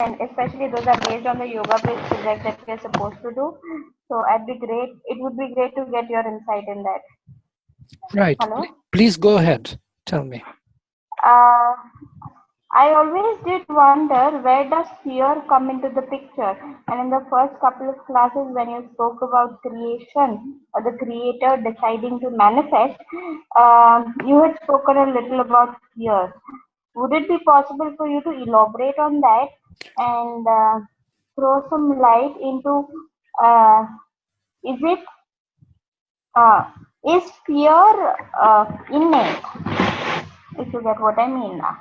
and especially those are based on the yoga-based project that we're supposed to do. So it would be great to get your insight in that. Right. Hello? Please go ahead. Tell me. Uh, I always did wonder, where does fear come into the picture? And in the first couple of classes, when you spoke about creation or the creator deciding to manifest, you had spoken a little about fear. Would it be possible for you to elaborate on that and throw some light into, uh, is it is fear innate? If you get what I mean now.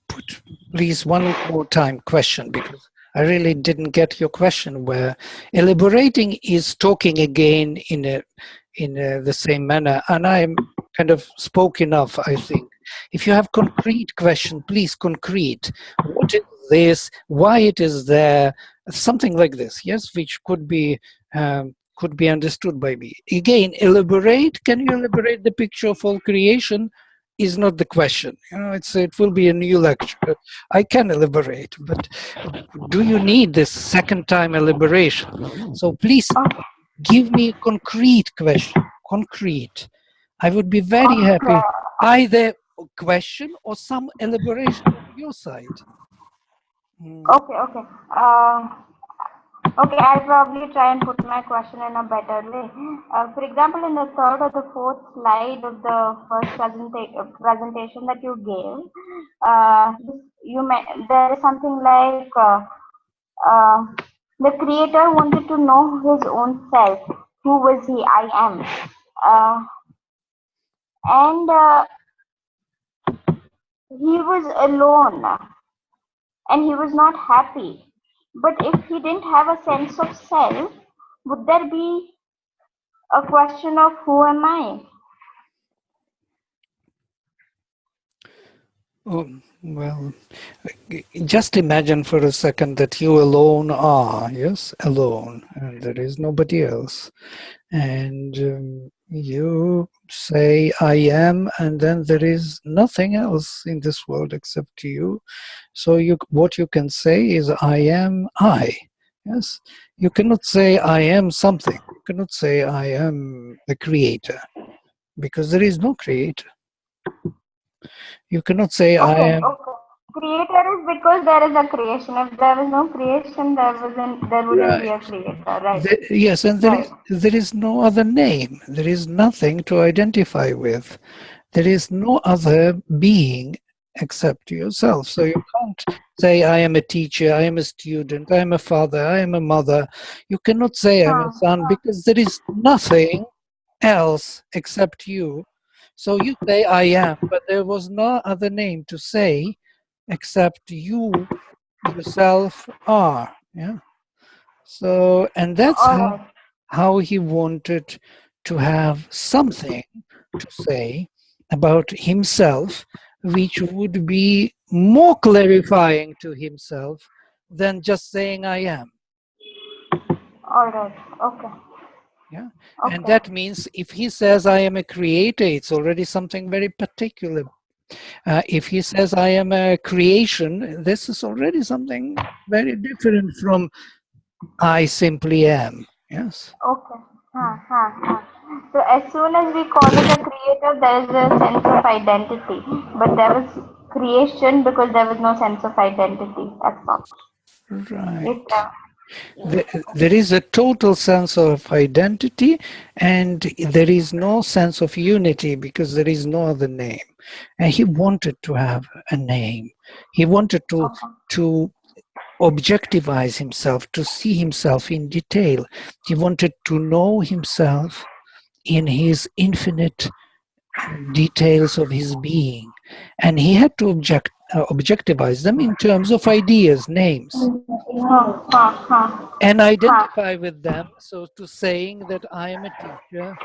Put please one more time question, because I really didn't get your question. Where elaborating is talking again in the same manner, and I'm kind of spoke enough, I think. If you have concrete question, please concrete. What is this? Why it is there? Something like this, yes, which could be understood by me. Again, elaborate. Can you elaborate the picture of all creation? Is not the question. You know, it will be a new lecture. I can elaborate, but do you need this second time elaboration? So please give me a concrete question. Concrete. I would be very happy. Either a question or some elaboration on your side. Okay. Okay, I'll probably try and put my question in a better way. For example, in the third or the fourth slide of the first presentation that you gave, there is something like the creator wanted to know his own self. Who was he? I am. And he was alone and he was not happy. But if he didn't have a sense of self, would there be a question of who am I? Oh, well, just imagine for a second that you alone are, yes, alone, and there is nobody else. And you say, I am, and then there is nothing else in this world except you. So what you can say is, I am I. Yes, you cannot say, I am something. You cannot say, I am the creator, because there is no creator. You cannot say, I am. Okay. Creator is because there is a creation. If there was no creation, there wouldn't be a creator, right? Yes, and there is no other name. There is nothing to identify with. There is no other being except yourself. So you can't say, I am a teacher, I am a student, I am a father, I am a mother. You cannot say I'm a son, because there is nothing else except you. So you say I am, but there was no other name to say except you yourself are. Yeah. So, and that's how he wanted to have something to say about himself, which would be more clarifying to himself than just saying I am. All right. Okay. Yeah. Okay. And that means if he says I am a creator, it's already something very particular. If he says I am a creation, this is already something very different from I simply am. Yes. Okay. So as soon as we call it a creator, there is a sense of identity. But there was creation because there was no sense of identity. That's all. Right. There is a total sense of identity, and there is no sense of unity because there is no other name. And he wanted to have a name. He wanted to objectivize himself, to see himself in detail. He wanted to know himself in his infinite details of his being. And he had to objectivize them in terms of ideas, names, and identify with them. So to saying that I am a teacher,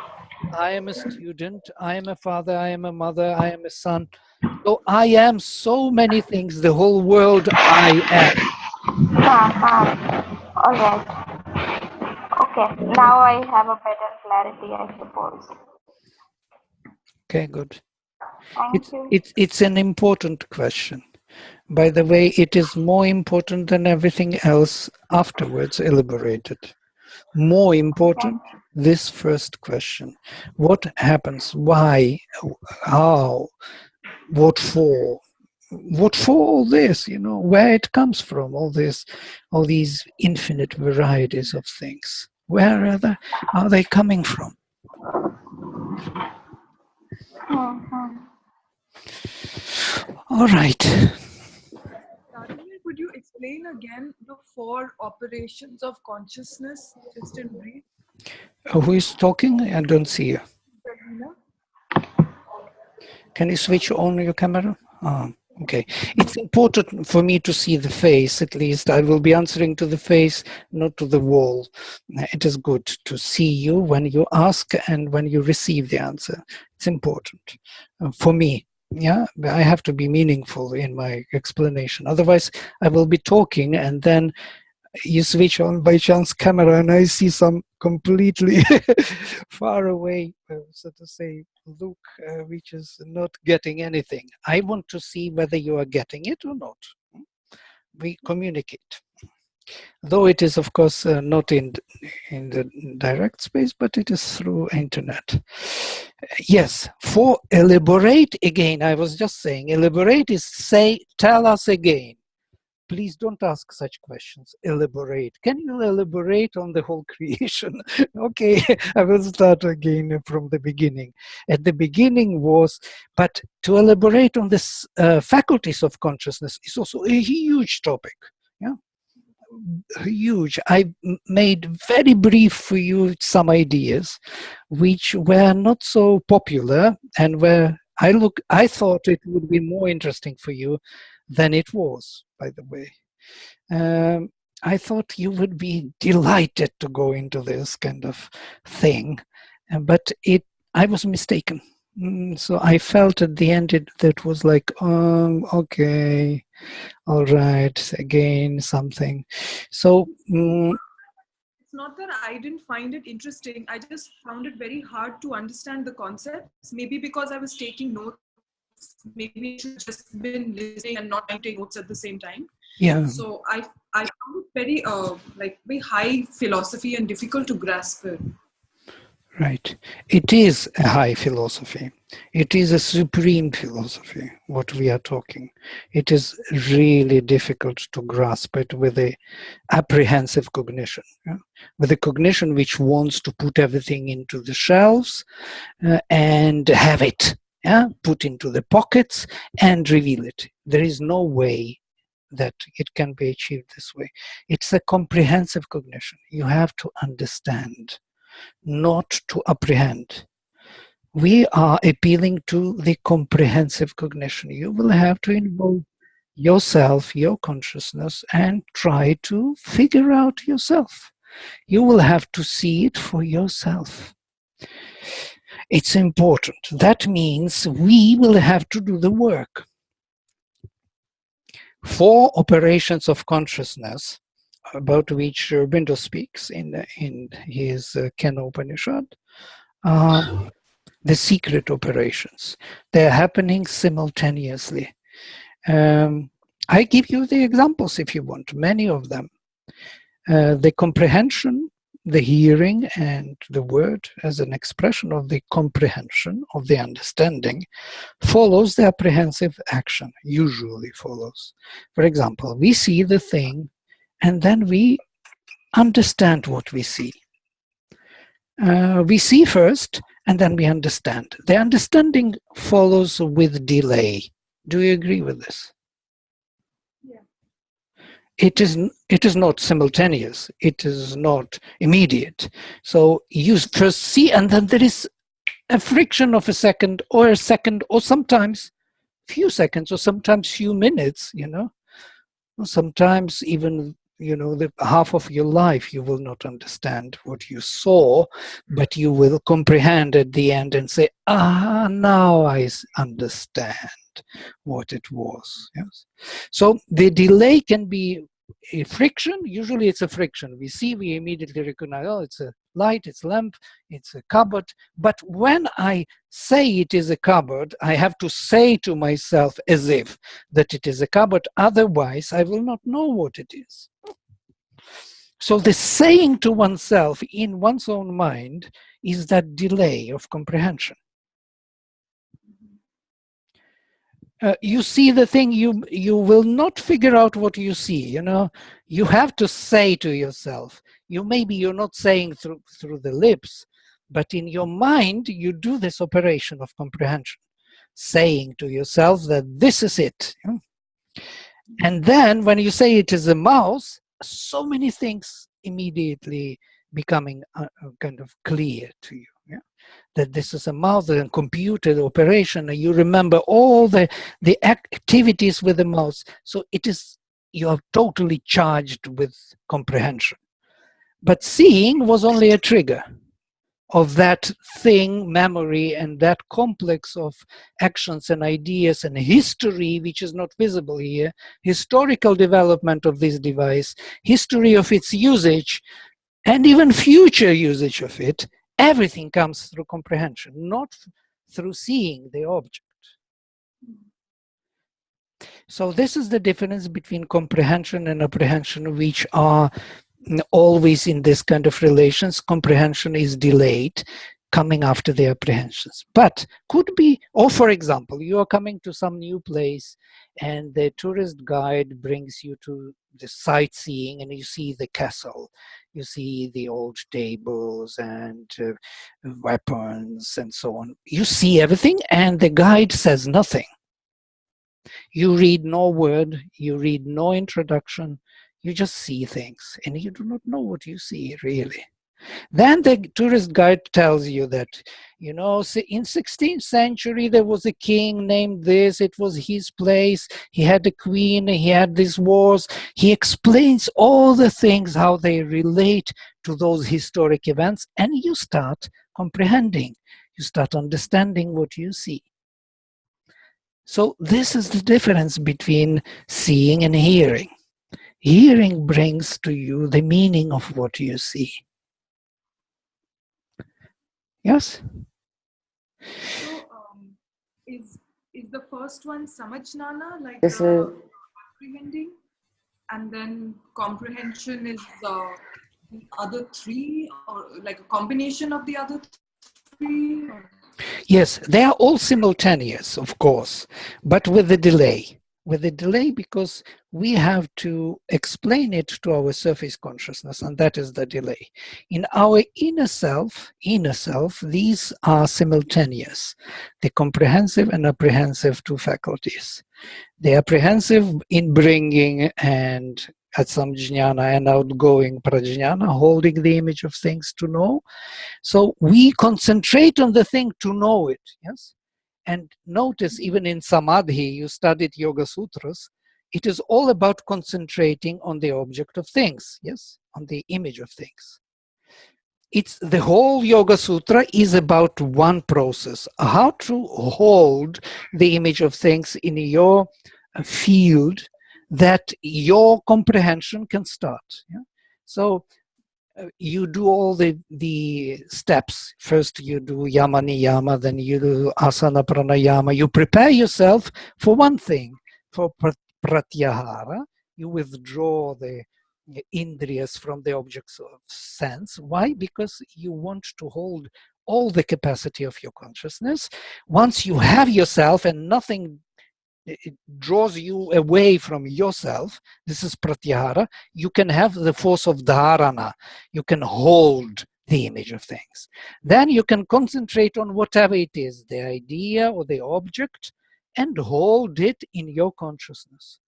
I am a student, I am a father, I am a mother, I am a son. So I am so many things, the whole world I am. All right. Okay, now I have a better clarity, I suppose. Okay, good. Thank you. It's an important question. By the way, it is more important than everything else afterwards elaborated. More important, Thank this first question. What happens? Why? How? What for? What for all this? You know, where it comes from, all this, all these infinite varieties of things. Where are they coming from? you. All right. Vladimir, could you explain again the 4 operations of consciousness, just in brief? Who is talking? I don't see you. Vladimir? Can you switch on your camera? Okay. It's important for me to see the face, at least. I will be answering to the face, not to the wall. It is good to see you when you ask and when you receive the answer. It's important for me. Yeah, I have to be meaningful in my explanation. Otherwise, I will be talking and then you switch on by chance camera and I see some completely far away, so to say, look, which is not getting anything. I want to see whether you are getting it or not. We communicate. Though it is, of course, not in the direct space, but it is through internet. Yes, for elaborate again, I was just saying, elaborate is say, tell us again. Please don't ask such questions. Elaborate. Can you elaborate on the whole creation? Okay, I will start again from the beginning. At the beginning was, but to elaborate on this faculties of consciousness is also a huge topic. Yeah, huge. I made very brief for you some ideas, which were not so popular and where I thought it would be more interesting for you than it was, by the way. I thought you would be delighted to go into this kind of thing, but I was mistaken. So I felt at the end that was like, okay, all right, again something. So It's not that I didn't find it interesting. I just found it very hard to understand the concepts. Maybe because I was taking notes. Maybe I should have just been listening and not trying to take notes at the same time. yeah. So I found it very very high philosophy and difficult to grasp it. Right. It is a high philosophy. It is a supreme philosophy, what we are talking. It is really difficult to grasp it with a apprehensive cognition, yeah? With a cognition which wants to put everything into the shelves and have it, yeah? Put into the pockets and reveal it. There is no way that it can be achieved this way. It's a comprehensive cognition. You have to understand, not to apprehend. We are appealing to the comprehensive cognition. You will have to involve yourself, your consciousness, and try to figure out yourself. You will have to see it for yourself. It's important. That means we will have to do the work. 4 operations of consciousness, about which Aurobindo speaks in his Kena Upanishad, the secret operations. They're happening simultaneously. I give you the examples if you want, many of them. The comprehension, the hearing, and the word as an expression of the comprehension, of the understanding, follows the apprehensive action, usually follows. For example, we see the thing, and then we understand what we see. We see first, and then we understand. The understanding follows with delay. Do you agree with this? Yeah. It is not simultaneous. It is not immediate. So you first see, and then there is a friction of a second, or sometimes few seconds, or sometimes few minutes, you know. Sometimes even, you know, the half of your life you will not understand what you saw, but you will comprehend at the end and say, now I understand what it was. Yes. So the delay can be a friction, usually it's a friction. We see, we immediately recognize, oh, it's a light, it's a lamp, it's a cupboard. But when I say it is a cupboard, I have to say to myself as if that it is a cupboard, otherwise I will not know what it is. So the saying to oneself in one's own mind is that delay of comprehension. You see the thing, you will not figure out what you see. You know, you have to say to yourself. Maybe you're not saying through the lips, but in your mind you do this operation of comprehension, saying to yourself that this is it. And then when you say it is a mouse, so many things immediately becoming kind of clear to you. Yeah? That this is a mouse and computer operation, and you remember all the activities with the mouse. So you are totally charged with comprehension. But seeing was only a trigger of that thing, memory, and that complex of actions and ideas and history, which is not visible here, historical development of this device, history of its usage, and even future usage of it. Everything comes through comprehension, not through seeing the object. So this is the difference between comprehension and apprehension, which are always in this kind of relations. Comprehension is delayed, coming after the apprehensions. But could be, or for example, you are coming to some new place and the tourist guide brings you to the sightseeing and you see the castle, you see the old tables and weapons and so on. You see everything and the guide says nothing. You read no word, you read no introduction, you just see things and you do not know what you see really. Then the tourist guide tells you that, you know, in 16th century there was a king named this, it was his place, he had a queen, he had these wars. He explains all the things, how they relate to those historic events, and you start comprehending, you start understanding what you see. So this is the difference between seeing and hearing. Hearing brings to you the meaning of what you see. Yes? So, is the first one samajnana, like This is comprehending, and then comprehension is the other three, or like a combination of the other three? Yes, they are all simultaneous, of course, but with a delay. With a delay because we have to explain it to our surface consciousness, and that is the delay. In our inner self, these are simultaneous. The comprehensive and apprehensive two faculties. The apprehensive in bringing and atsamjnana and outgoing prajnana, holding the image of things to know. So we concentrate on the thing to know it, yes? And notice, even in Samadhi, you studied Yoga Sutras, it is all about concentrating on the object of things, yes? On the image of things. It's the whole Yoga Sutra is about one process, how to hold the image of things in your field that your comprehension can start. Yeah? So you do all the steps. First you do yama niyama, then you do asana pranayama. You prepare yourself for one thing, for pratyahara. You withdraw the indriyas from the objects of sense. Why? Because you want to hold all the capacity of your consciousness. Once you have yourself and nothing it draws you away from yourself, this is pratyahara, you can have the force of dharana. You can hold the image of things. Then you can concentrate on whatever it is, the idea or the object, and hold it in your consciousness.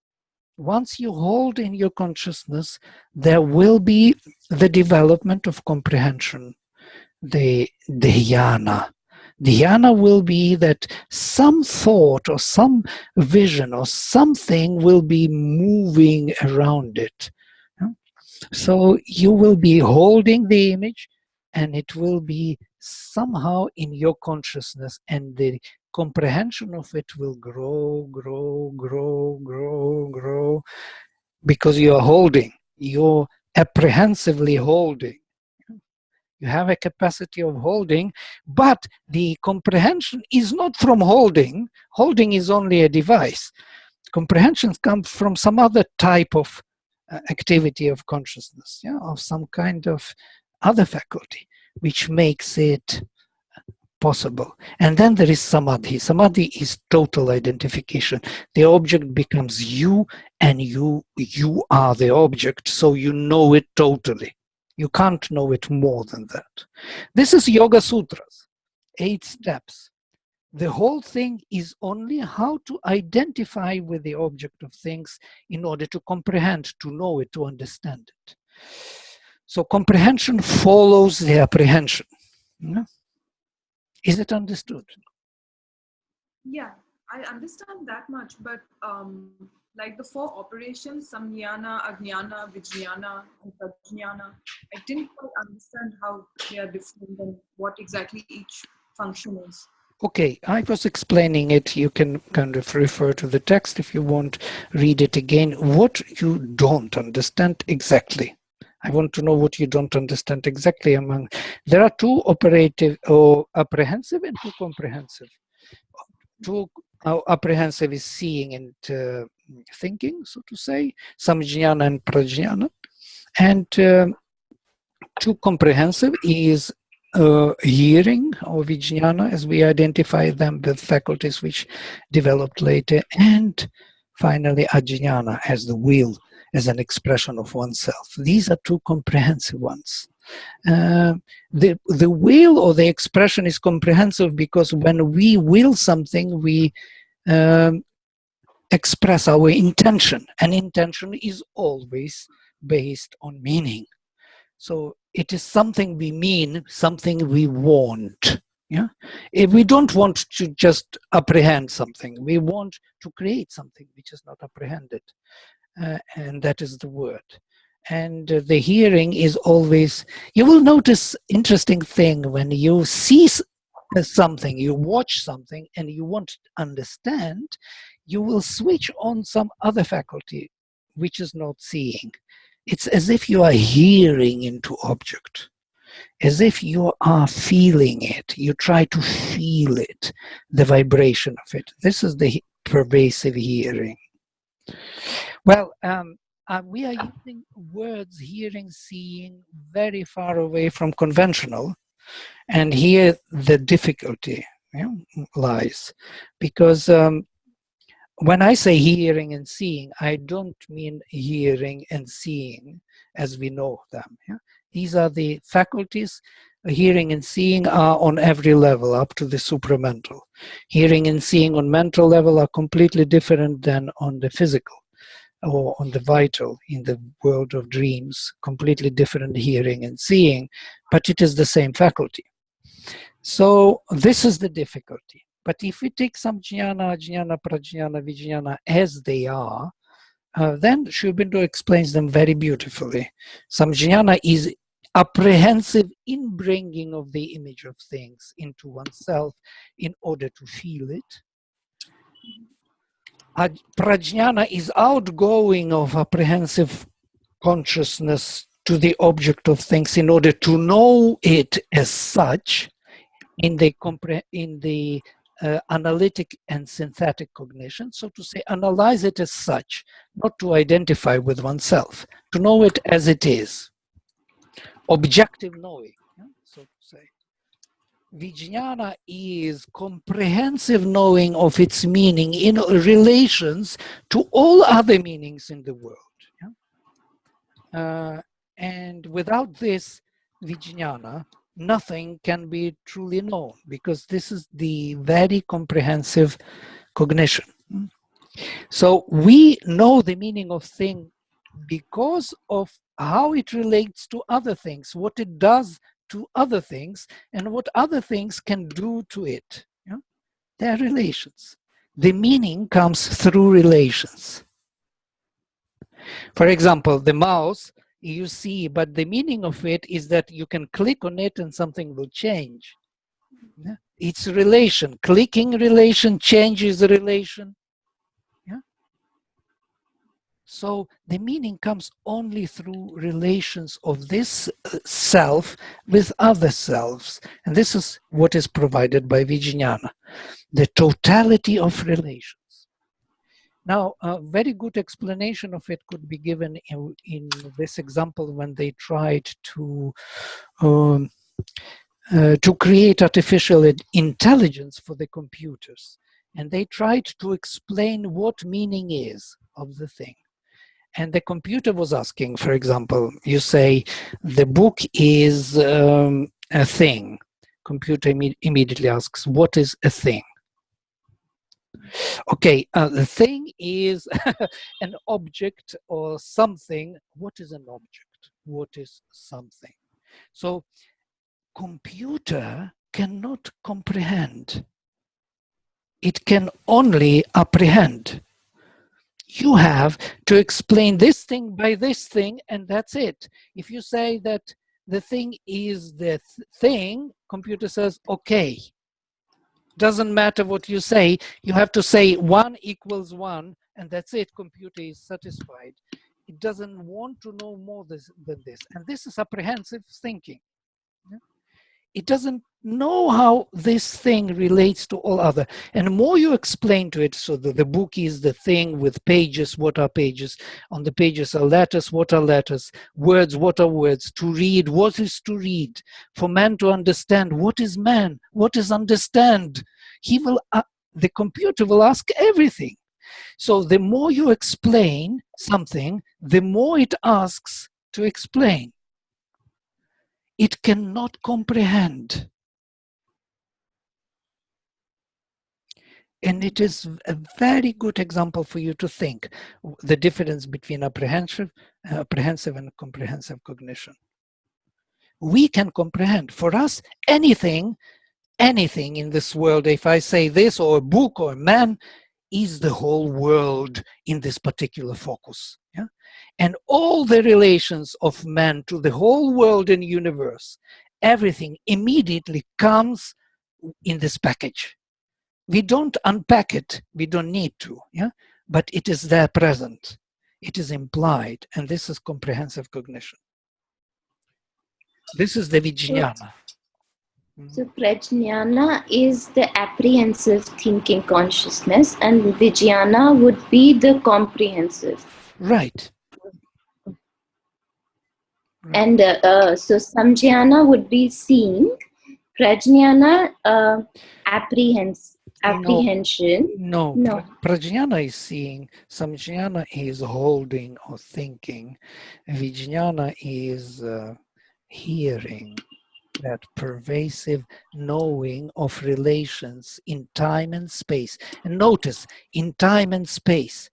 Once you hold in your consciousness, there will be the development of comprehension, the dhyana. Dhyana will be that some thought or some vision or something will be moving around it. So you will be holding the image and it will be somehow in your consciousness, and the comprehension of it will grow, grow, grow, grow, grow. because you are holding, you're apprehensively holding. You have a capacity of holding, but the comprehension is not from holding. Holding is only a device. Comprehensions come from some other type of activity of consciousness, yeah, of some kind of other faculty, which makes it possible. And then there is samadhi. Samadhi is total identification. The object becomes you, and you are the object, so you know it totally. You can't know it more than that. This is Yoga Sutras, 8 steps. The whole thing is only how to identify with the object of things in order to comprehend, to know it, to understand it. So comprehension follows the apprehension. Yeah? Is it understood? Yeah, I understand that much, but like the 4 operations, samjnana, ajnana, vijnana, and prajnana, I didn't quite understand how they are different and what exactly each function is. Okay, I was explaining it. You can kind of refer to the text if you want, read it again. What you don't understand exactly. I want to know what you don't understand exactly among. There are 2 operative or apprehensive and 2 comprehensive. 2 apprehensive is seeing and thinking, so to say, samjnana and prajnana. And 2 comprehensive is hearing or vijnana, as we identify them with faculties which developed later, and finally ajnana as the will, as an expression of oneself. These are 2 comprehensive ones. The will or the expression is comprehensive because when we will something, we express our intention, and intention is always based on meaning. So it is something we mean, something we want. Yeah. If we don't want to just apprehend something, we want to create something which is not apprehended, and that is the word. And the hearing is always. You will notice interesting thing when you see something, you watch something, and you want to understand. You will switch on some other faculty, which is not seeing. It's as if you are hearing into object, as if you are feeling it. You try to feel it, the vibration of it. This is the pervasive hearing. Well, we are using words hearing, seeing very far away from conventional. And here the difficulty lies. Because when I say hearing and seeing, I don't mean hearing and seeing as we know them. Yeah? These are the faculties. Hearing and seeing are on every level up to the supramental. Hearing and seeing on mental level are completely different than on the physical or on the vital in the world of dreams. Completely different hearing and seeing, but it is the same faculty. So this is the difficulty. But if we take some jnana, ajnana, prajnana, vijnana as they are, then Sri Aurobindo explains them very beautifully. Samjnana is apprehensive in bringing of the image of things into oneself in order to feel it. Prajnana is outgoing of apprehensive consciousness to the object of things in order to know it as such in the analytic and synthetic cognition, so to say, analyze it as such, not to identify with oneself, to know it as it is. Objective knowing, so to say. Vijnana is comprehensive knowing of its meaning in relations to all other meanings in the world. And without this Vijnana, nothing can be truly known, because this is the very comprehensive cognition. So we know the meaning of thing because of how it relates to other things, what it does to other things, and what other things can do to it. They are relations. The meaning comes through relations. For example, the mouse, you see, but the meaning of it is that you can click on it and something will change. It's relation. Clicking relation changes the relation. So the meaning comes only through relations of this self with other selves. And this is what is provided by Vijnana, the totality of relations. Now, a very good explanation of it could be given in this example when they tried to create artificial intelligence for the computers. And they tried to explain what meaning is of the thing. And the computer was asking, for example, you say, the book is a thing. Computer immediately asks, what is a thing? Okay, the thing is an object or something. What is an object? What is something? So computer cannot comprehend. It can only apprehend. You have to explain this thing by this thing, and that's it. If you say that the thing is the thing, computer says, okay. Doesn't matter what you say, you have to say 1 equals 1, and that's it. Computer is satisfied. It doesn't want to know more than this. And this is apprehensive thinking. It doesn't know how this thing relates to all other. And the more you explain to it, so that the book is the thing with pages, what are pages? On the pages are letters, what are letters? Words, what are words? To read, what is to read? For man to understand, what is man? What is understand? He will, the computer will ask everything. So the more you explain something, the more it asks to explain. It cannot comprehend. And it is a very good example for you to think the difference between apprehensive and comprehensive cognition. We can comprehend. For us, anything in this world, if I say this, or a book or a man, is the whole world in this particular focus. Yeah? And all the relations of man to the whole world and universe, everything immediately comes in this package. We don't unpack it, we don't need to, yeah? But it is there present, it is implied, and this is comprehensive cognition. This is the Vijnana. So Prajnana is the apprehensive thinking consciousness, and Vijnana would be the comprehensive. Right. And so Samjnana would be seeing, Prajnana apprehension. No. Prajnana is seeing, Samjnana is holding or thinking, Vijnana is hearing, that pervasive knowing of relations in time and space. And notice, in time and space,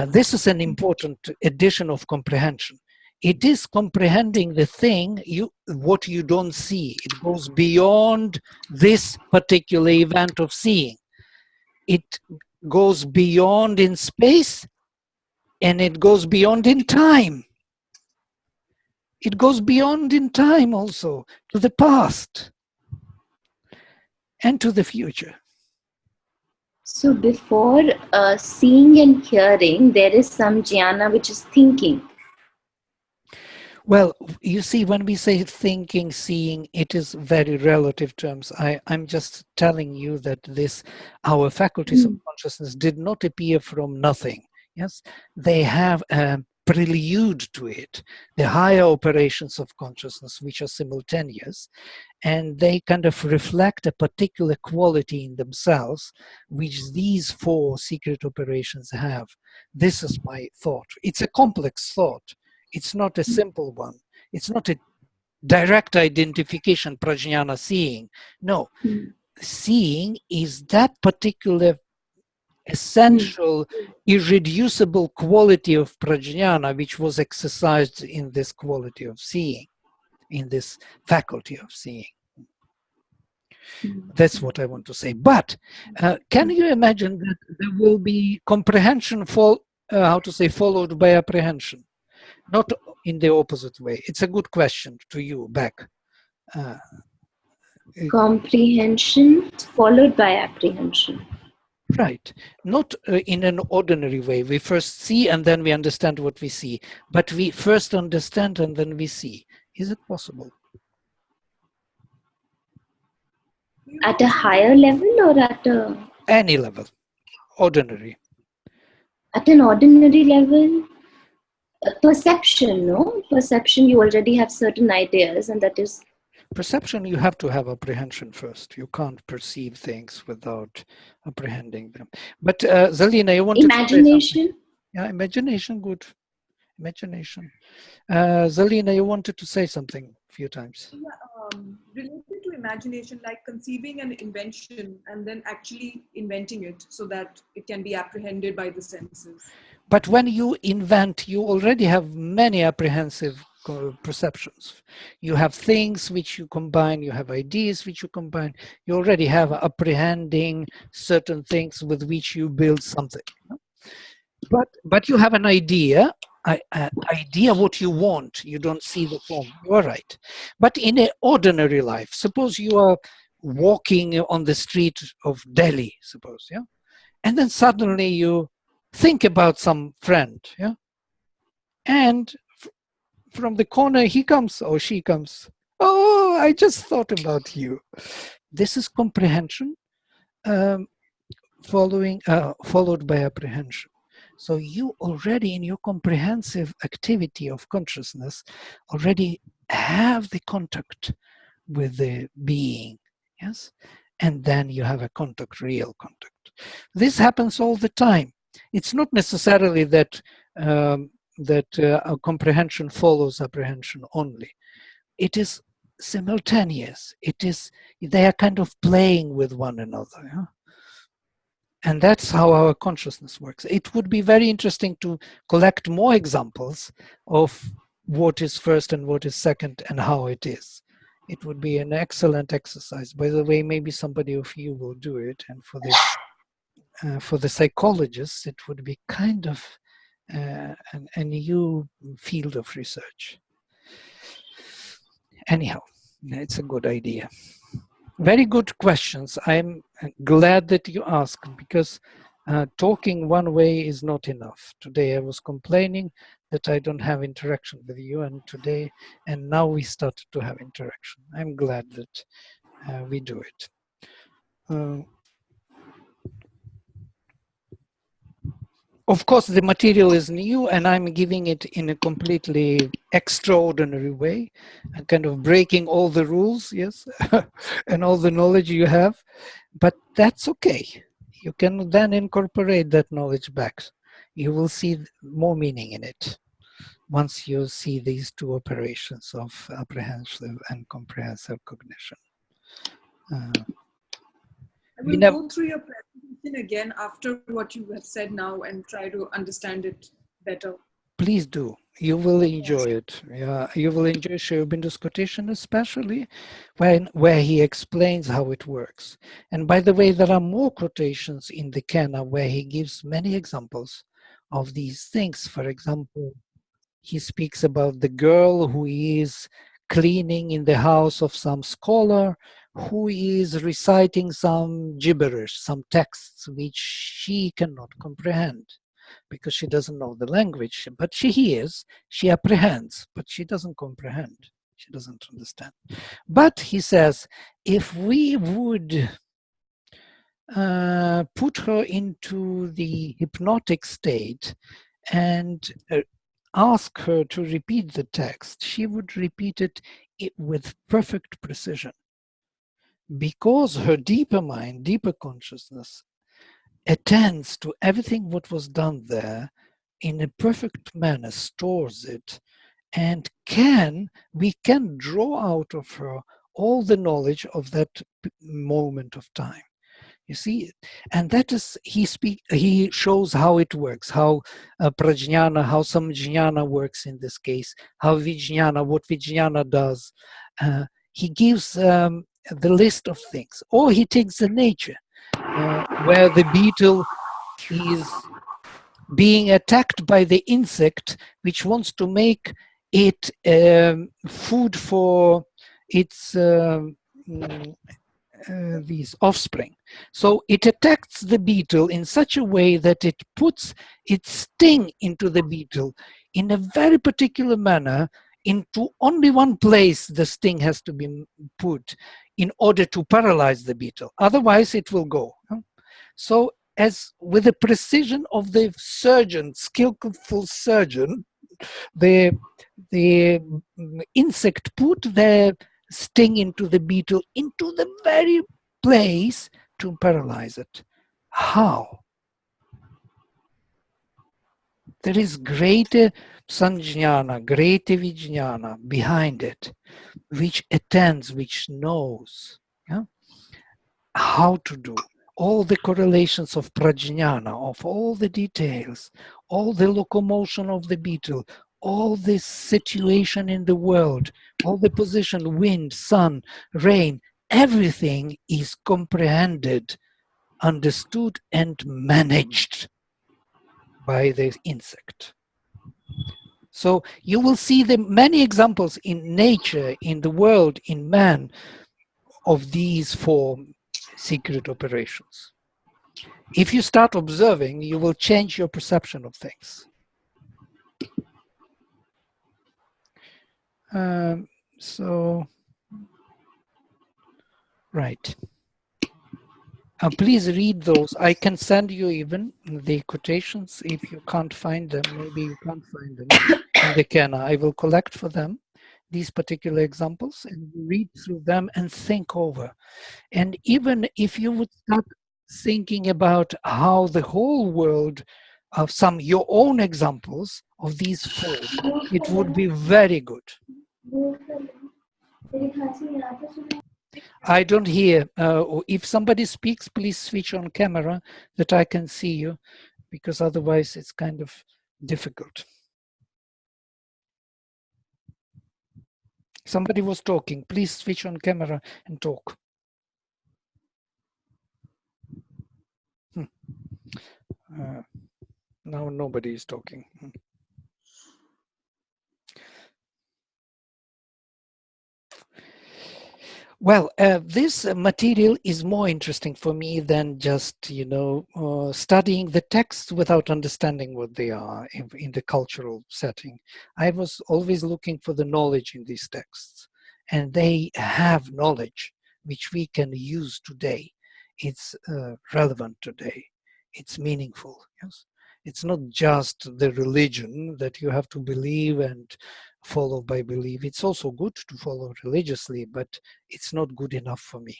this is an important addition of comprehension. It is comprehending the thing, what you don't see. It goes beyond this particular event of seeing. It goes beyond in space, and it goes beyond in time. It goes beyond in time also, to the past and to the future. So before seeing and hearing, there is some jnana which is thinking. Well, you see, when we say thinking, seeing, it is very relative terms. I'm just telling you that our faculties of consciousness did not appear from nothing. Yes, they have a prelude to it, the higher operations of consciousness, which are simultaneous, and they kind of reflect a particular quality in themselves, which these 4 secret operations have. This is my thought. It's a complex thought. It's not a simple one. It's not a direct identification, prajnana, seeing. No, seeing is that particular essential, irreducible quality of prajnana, which was exercised in this quality of seeing, in this faculty of seeing. That's what I want to say. But can you imagine that there will be comprehension followed by apprehension? Not in the opposite way. It's a good question to you back. Comprehension followed by apprehension. Right. Not in an ordinary way. We first see and then we understand what we see. But we first understand and then we see. Is it possible? At a higher level or at a... Any level. Ordinary. At an ordinary level? Perception, no? Perception, you already have certain ideas, and that is... Perception, you have to have apprehension first. You can't perceive things without apprehending them. But Zalina, you wanted imagination? To say something? Yeah, imagination, good. Imagination. Zalina, you wanted to say something a few times. Yeah, related to imagination, like conceiving an invention and then actually inventing it so that it can be apprehended by the senses. But when you invent, you already have many apprehensive perceptions. You have things which you combine, you have ideas which you combine, you already have apprehending certain things with which you build something. But you have an idea what you want. You don't see the form. You are right. But in an ordinary life, suppose you are walking on the street of Delhi, suppose, yeah? And then suddenly you think about some friend, yeah? And from the corner he comes or she comes. Oh, I just thought about you. This is comprehension followed by apprehension. So you already in your comprehensive activity of consciousness already have the contact with the being, yes? And then you have a contact, real contact. This happens all the time. It's not necessarily that a comprehension follows apprehension only. It is simultaneous. They are kind of playing with one another. Yeah? And that's how our consciousness works. It would be very interesting to collect more examples of what is first and what is second and how it is. It would be an excellent exercise. By the way, maybe somebody of you will do it. And for the psychologists, it would be kind of a new field of research. Anyhow, it's a good idea. Very good questions. I'm glad that you asked, because talking one way is not enough. Today I was complaining that I don't have interaction with you, and now we started to have interaction. I'm glad that we do it. Of course, the material is new and I'm giving it in a completely extraordinary way and kind of breaking all the rules, yes, and all the knowledge you have, but that's okay. You can then incorporate that knowledge back. You will see more meaning in it once you see these two operations of apprehensive and comprehensive cognition. I will go through your presentation again after what you have said now and try to understand it better. Please do. You will enjoy it. Yeah, you will enjoy Sri Aurobindo's quotation, especially where he explains how it works. And by the way, there are more quotations in the Kena where he gives many examples of these things. For example, he speaks about the girl who is cleaning in the house of some scholar who is reciting some gibberish, some texts which she cannot comprehend because she doesn't know the language, but she hears, she apprehends, but she doesn't comprehend, she doesn't understand. But he says, if we would put her into the hypnotic state and ask her to repeat the text, she would repeat it with perfect precision. Because her deeper mind, deeper consciousness attends to everything what was done there in a perfect manner, stores it, and we can draw out of her all the knowledge of that moment of time. You see, and that is, he shows how it works, how prajnana, how samjnana works in this case, how vijnana, what vijnana does. He gives the list of things, or he takes the nature, where the beetle is being attacked by the insect, which wants to make it food for its these offspring. So it attacks the beetle in such a way that it puts its sting into the beetle in a very particular manner. Into only one place the sting has to be put in order to paralyze the beetle. Otherwise it will go. So as with the precision of the surgeon, skillful surgeon, the insect put the sting into the beetle into the very place to paralyze it. How? There is greater sanjnana, greater vijnana behind it, which attends, which knows, yeah, how to do. All the correlations of prajnana, of all the details, all the locomotion of the beetle, all this situation in the world, all the position, wind, sun, rain, everything is comprehended, understood, and managed by the insect. So you will see the many examples in nature, in the world, in man, of these four secret operations. If you start observing, you will change your perception of things. So, right. Please read those. I can send you even the quotations if you can't find them. Maybe you can't find them in the Kana. I will collect for them these particular examples and read through them and think over. And even if you would start thinking about how the whole world of your own examples of these four, it would be very good. I don't hear. If somebody speaks, please switch on camera that I can see you, because otherwise it's kind of difficult. Somebody was talking. Please switch on camera and talk. Now nobody is talking. Well, this material is more interesting for me than just, studying the texts without understanding what they are in the cultural setting. I was always looking for the knowledge in these texts, and they have knowledge which we can use today. It's relevant today. It's meaningful. Yes, it's not just the religion that you have to believe and follow by belief. It's also good to follow religiously, but it's not good enough for me.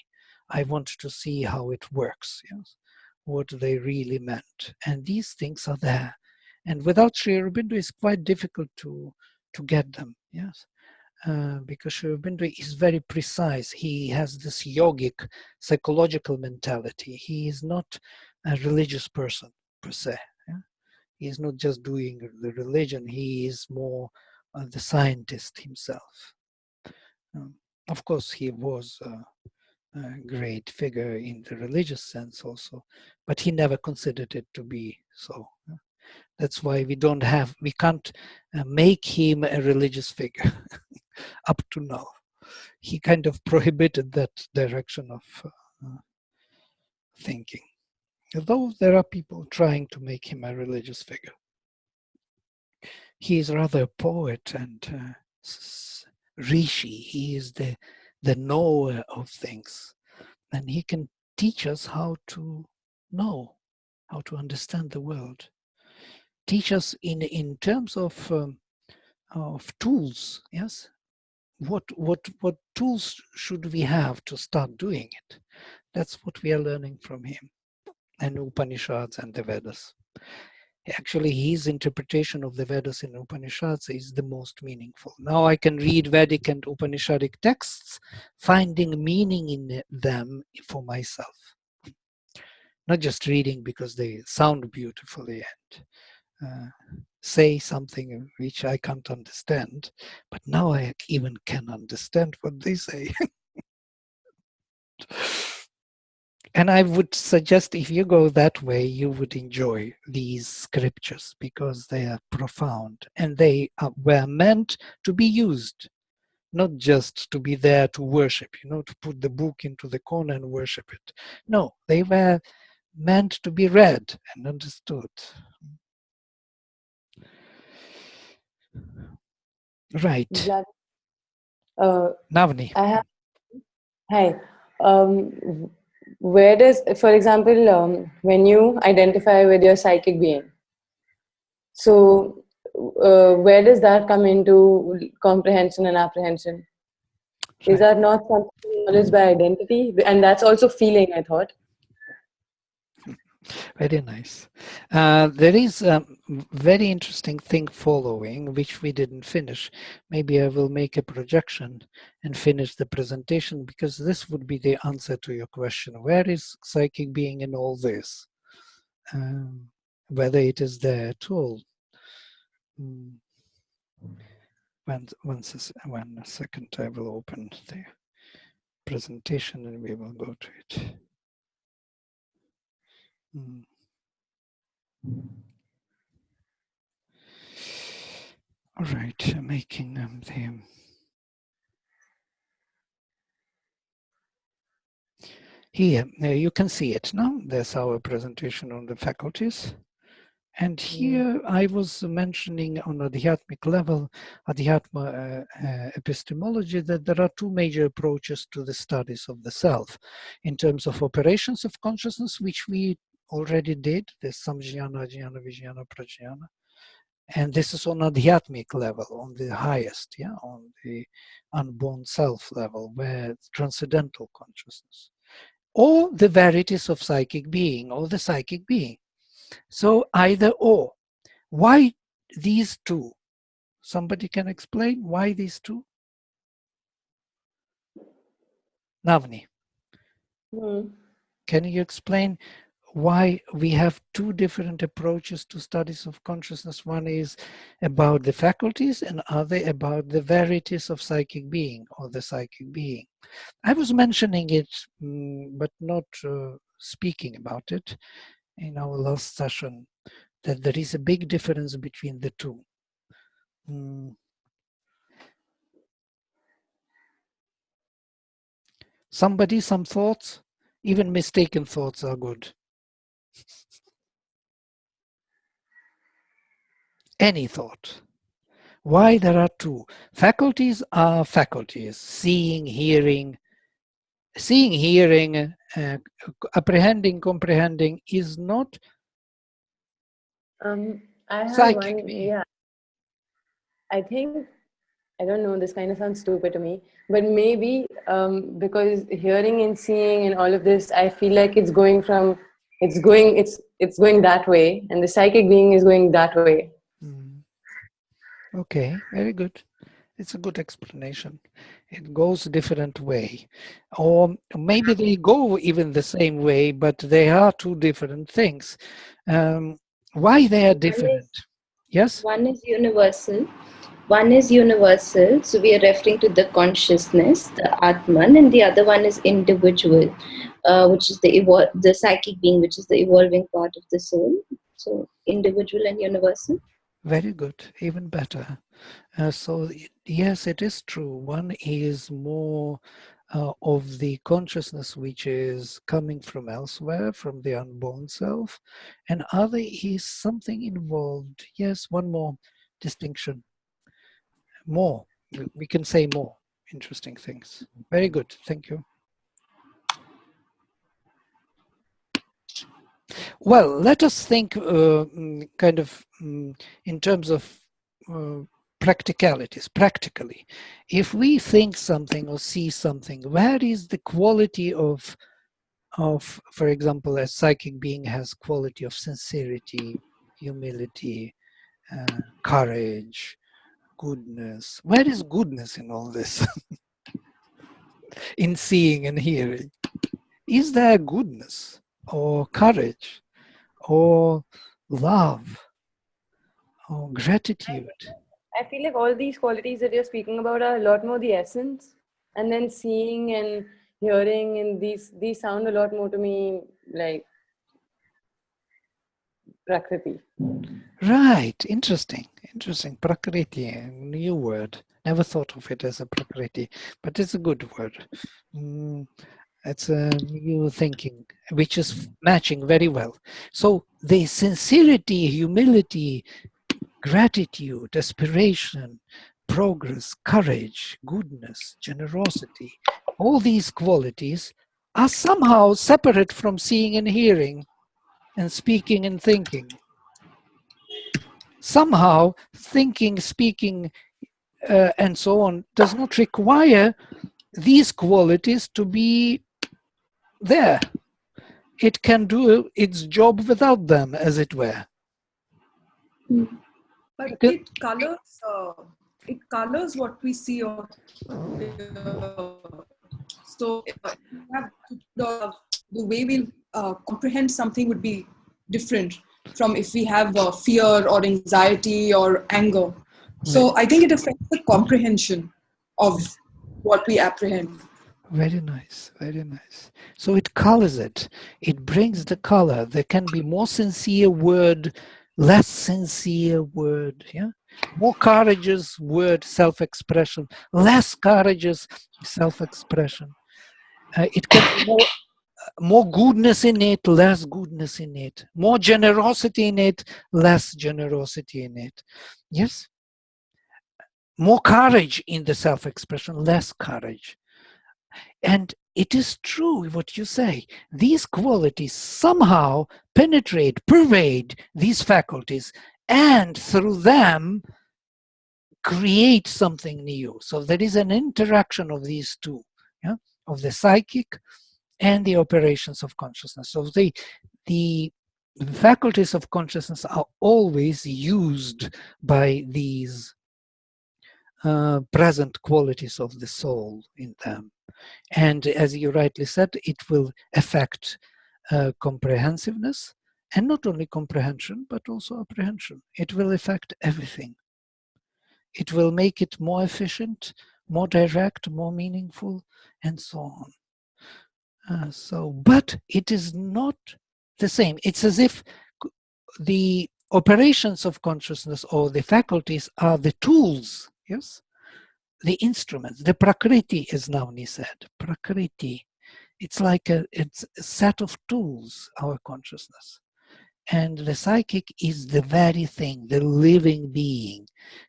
I want to see how it works, yes, what they really meant. And these things are there. And without Sri Aurobindo, it's quite difficult to get them, yes. Because Sri Aurobindo is very precise. He has this yogic, psychological mentality. He is not a religious person per se. Yeah? He is not just doing the religion. He is more the scientist himself. Of course, he was a great figure in the religious sense also, but he never considered it to be so. That's why we can't make him a religious figure up to now. He kind of prohibited that direction of thinking, although there are people trying to make him a religious figure. He is rather a poet and rishi. He is the knower of things, and he can teach us how to know, how to understand the world. Teach us in terms of tools. Yes, what tools should we have to start doing it? That's what we are learning from him, and Upanishads and the Vedas. Actually, his interpretation of the Vedas and Upanishads is the most meaningful. Now I can read Vedic and Upanishadic texts, finding meaning in them for myself. Not just reading because they sound beautifully and say something which I can't understand, but now I even can understand what they say. And I would suggest if you go that way, you would enjoy these scriptures because they are profound and they were meant to be used. not just to be there to worship, to put the book into the corner and worship it. No, they were meant to be read and understood. Right. Navni. Hi. Where does, for example, when you identify with your psychic being, so where does that come into comprehension and apprehension? Right. Is that not something knowledge by identity? And that's also feeling, I thought. Very nice. There is a very interesting thing following, which we didn't finish. Maybe I will make a projection and finish the presentation, because this would be the answer to your question. Where is psychic being in all this? Whether it is there at all. One second, I will open the presentation and we will go to it. All right, making the... Here, you can see it now. There's our presentation on the faculties. And here I was mentioning on Adhyatmic level, Adhyatma epistemology, that there are two major approaches to the studies of the self. In terms of operations of consciousness, which we already did, the samjnana, ajnana, vijnana, prajnana. And this is on Adhyatmic level, on the highest, on the unborn self level, where it's transcendental consciousness. Or the verities of psychic being, or the psychic being. So either or. Why these two? Somebody can explain why these two? Navni, can you explain why we have two different approaches to studies of consciousness? One is about the faculties and other about the verities of psychic being or the psychic being. I was mentioning it, but not speaking about it in our last session, that there is a big difference between the two. Somebody, some thoughts? Even mistaken thoughts are good. Any thought. Why there are two? Faculties are faculties. Seeing, hearing, apprehending, comprehending is not I have psychic one, being. yeah. I think, I don't know, this kind of sounds stupid to me, but maybe because hearing and seeing and all of this, I feel like it's going that way, and the psychic being is going that way. Okay, very good. It's a good explanation. It goes a different way. Or maybe they go even the same way, but they are two different things. Why they are different? Yes? One is universal. One is universal, so we are referring to the consciousness, the Atman, and the other one is individual, which is the psychic being, which is the evolving part of the soul. So individual and universal. Very good, even better. So yes, it is true. One is more of the consciousness which is coming from elsewhere, from the unborn self, and other is something involved. Yes, one more distinction. More, we can say more interesting things. Very good, thank you. Well, let us think kind of in terms of practicalities, practically. If we think something or see something, where is the quality of, for example, a psychic being has quality of sincerity, humility, courage, goodness. Where is goodness in all this? In seeing and hearing. Is there goodness or courage or love or gratitude? I feel like all these qualities that you're speaking about are a lot more the essence, and then seeing and hearing, and these sound a lot more to me like Prakriti. Right, interesting. Interesting. Prakriti, a new word. Never thought of it as a Prakriti, but it's a good word. It's a new thinking, which is matching very well. So the sincerity, humility, gratitude, aspiration, progress, courage, goodness, generosity, all these qualities are somehow separate from seeing and hearing and speaking and thinking. Somehow thinking, speaking, and so on does not require these qualities to be there. It can do its job without them, as it were. But Because, it colors what we see or hear. So the way we'll comprehend something would be different from if we have fear or anxiety or anger. So I think it affects the comprehension of what we apprehend. very nice, very nice. So it colors it. It brings the color. There can be more sincere word, less sincere word, yeah? More courageous word, self-expression, less courageous self-expression. It can be more goodness in it, less goodness in it, more generosity in it, less generosity in it. Yes? More courage in the self-expression, less courage. And it is true what you say. These qualities somehow penetrate, pervade these faculties, and through them create something new. So there is an interaction of these two, yeah? Of the psychic and the operations of consciousness. So the faculties of consciousness are always used by these present qualities of the soul in them. And as you rightly said, it will affect comprehensiveness, and not only comprehension, but also apprehension. It will affect everything. It will make it more efficient, more direct, more meaningful, and so on. But it is not the same. It's as if the operations of consciousness or the faculties are the tools, yes? The instruments, the prakriti, as Navni said, prakriti. It's like it's a set of tools, our consciousness. And the psychic is the very thing, the living being,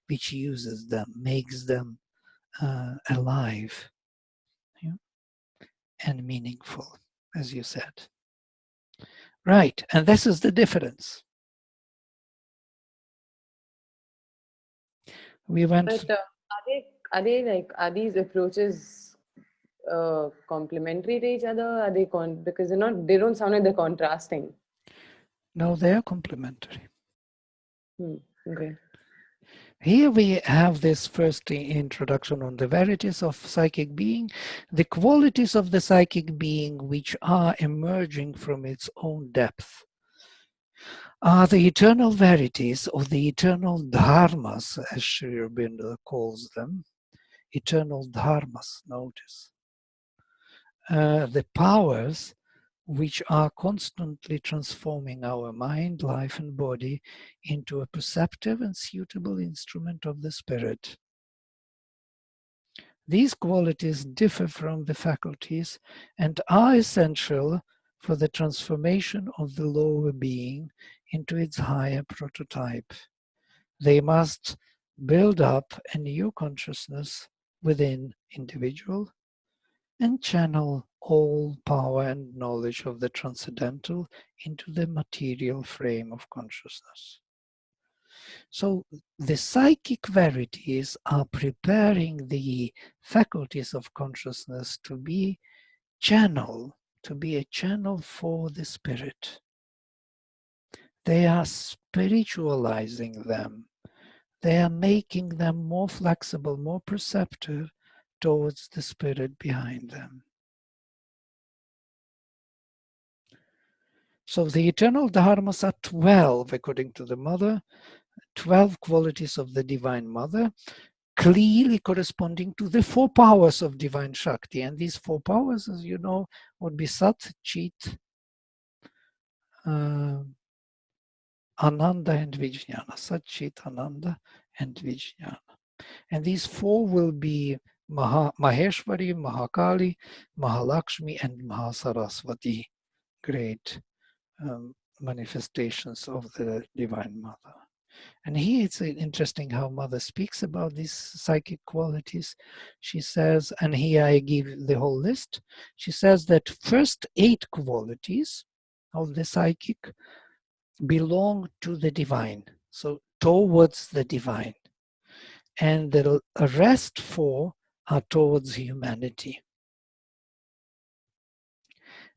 which uses them, makes them alive, yeah? And meaningful, as you said. Right, and this is the difference. We went. But are these approaches complementary to each other? Are they because they don't sound like they're contrasting. No, they are complementary. Okay. Here we have this first introduction on the verities of psychic being, the qualities of the psychic being which are emerging from its own depth are the eternal verities or the eternal dharmas, as Sri Aurobindo calls them. Eternal dharmas, notice. The powers which are constantly transforming our mind, life, and body into a perceptive and suitable instrument of the spirit. These qualities differ from the faculties and are essential for the transformation of the lower being into its higher prototype. They must build up a new consciousness within individual and channel all power and knowledge of the transcendental into the material frame of consciousness. So the psychic verities are preparing the faculties of consciousness to be a channel for the spirit. They are spiritualizing them. They are making them more flexible, more perceptive towards the spirit behind them. So the eternal dharmas are 12, according to the Mother, 12 qualities of the Divine Mother, clearly corresponding to the 4 powers of Divine Shakti. And these 4 powers, as you know, would be Sat, Chit, Ananda and Vijnana, Sat Chit Ananda and Vijnana. And these four will be Maheshwari, Mahakali, Mahalakshmi, and Mahasaraswati, great manifestations of the Divine Mother. And here it's interesting how Mother speaks about these psychic qualities. She says, and here I give the whole list, she says that first 8 qualities of the psychic belong to the divine, so towards the divine. And the rest 4 are towards humanity.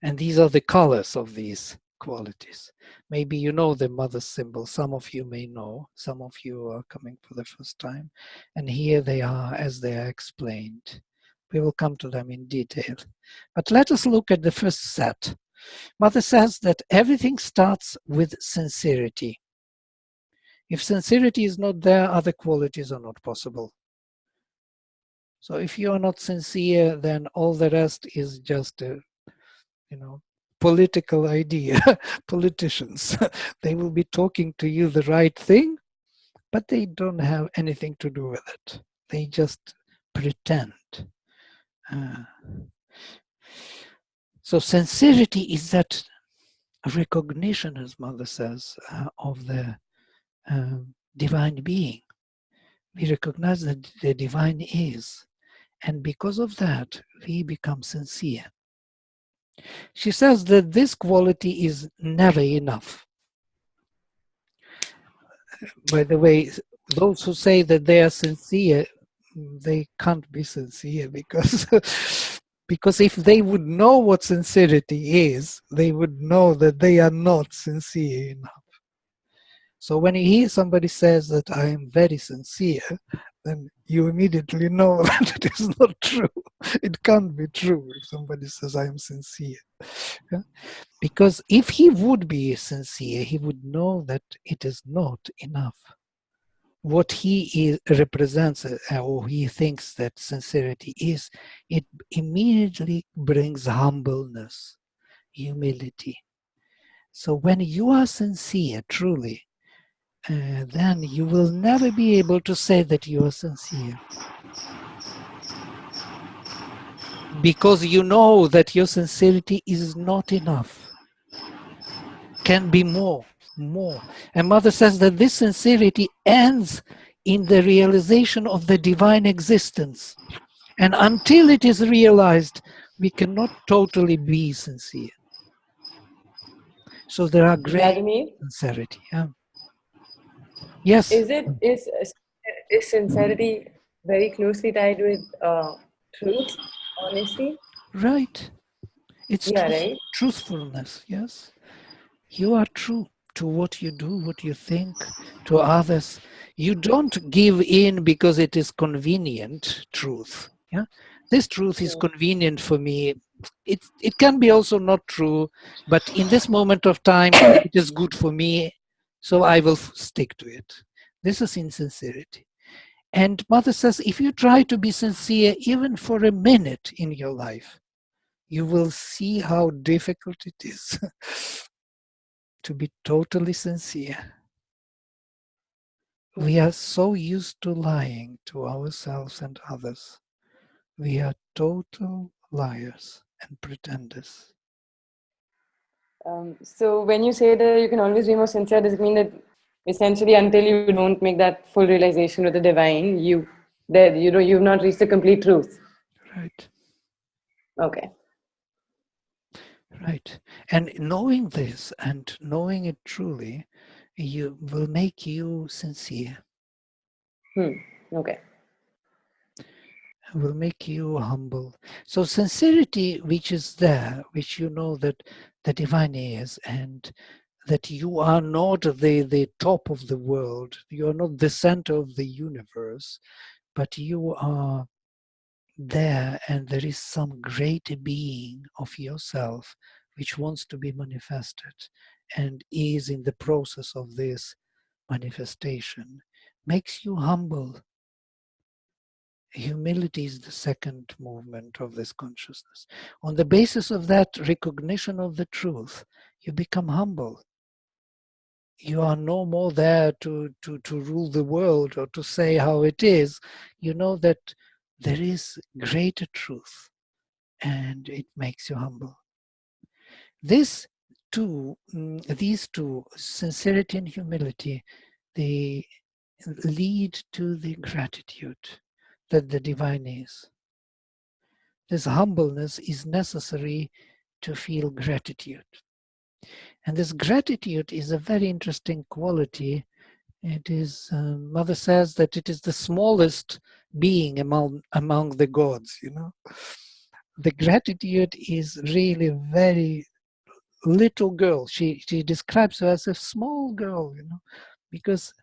And these are the colors of these qualities. Maybe you know the mother symbol. Some of you may know. Some of you are coming for the first time. And here they are as they are explained. We will come to them in detail. But let us look at the first set. Mother says that everything starts with sincerity. If sincerity is not there, other qualities are not possible. So if you are not sincere, then all the rest is just a political idea. Politicians, they will be talking to you the right thing, but they don't have anything to do with it. They just pretend. So sincerity is that recognition, as Mother says, of the divine being. We recognize that the divine is, and because of that, we become sincere. She says that this quality is never enough. By the way, those who say that they are sincere, they can't be sincere because because if they would know what sincerity is, they would know that they are not sincere enough. So when you hear somebody says that I am very sincere, then you immediately know that it is not true. It can't be true if somebody says I am sincere. Yeah? Because if he would be sincere, he would know that it is not enough. What he represents, or he thinks that sincerity is, it immediately brings humbleness, humility. So when you are sincere, truly, then you will never be able to say that you are sincere. Because you know that your sincerity is not enough. Can be more. And Mother says that this sincerity ends in the realization of the divine existence. And until it is realized, we cannot totally be sincere. So there are great Vladimir, sincerity. Yeah. Yes. Is sincerity very closely tied with truth, honesty? Right. It's Right. truthfulness. Yes. You are true to what you do, what you think, to others. You don't give in because it is convenient truth. Yeah, this truth is convenient for me. It can be also not true, but in this moment of time, it is good for me, so I will stick to it. This is insincerity. And Mother says, if you try to be sincere even for a minute in your life, you will see how difficult it is to be totally sincere. We are so used to lying to ourselves and others. We are total liars and pretenders. So when you say that you can always be more sincere, does it mean that essentially until you don't make that full realization with the divine, you've not reached the complete truth? Right. Okay. Right. And knowing this and knowing it truly, you will make you sincere. Okay. Will make you humble. So sincerity, which is there, which you know that the divine is, and that you are not the top of the world, you are not the center of the universe, but you are there, and there is some great being of yourself which wants to be manifested and is in the process of this manifestation, makes you humble. Humility is the second movement of this consciousness. On the basis of that recognition of the truth, you become humble. you are no more there to rule the world or to say how it is. You know that there is greater truth, and it makes you humble. These two, sincerity and humility, they lead to the gratitude that the divine is. This humbleness is necessary to feel gratitude. And this gratitude is a very interesting quality. It is, Mother says that it is the smallest being among the gods, you know. The gratitude is really very little girl. She describes her as a small girl, you know, because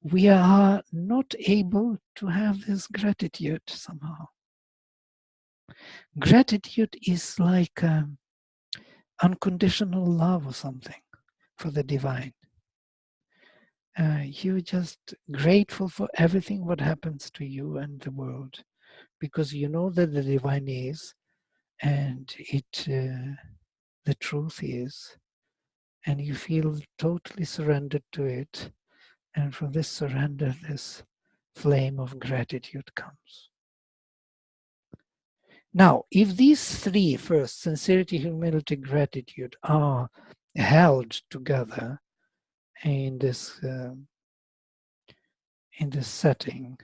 we are not able to have this gratitude somehow. Gratitude is like unconditional love or something for the divine. You're just grateful for everything what happens to you and the world, because you know that the divine is, and the truth is, and you feel totally surrendered to it. And from this surrender, this flame of gratitude comes. Now, if these three first, sincerity, humility, gratitude, are held together in this setting,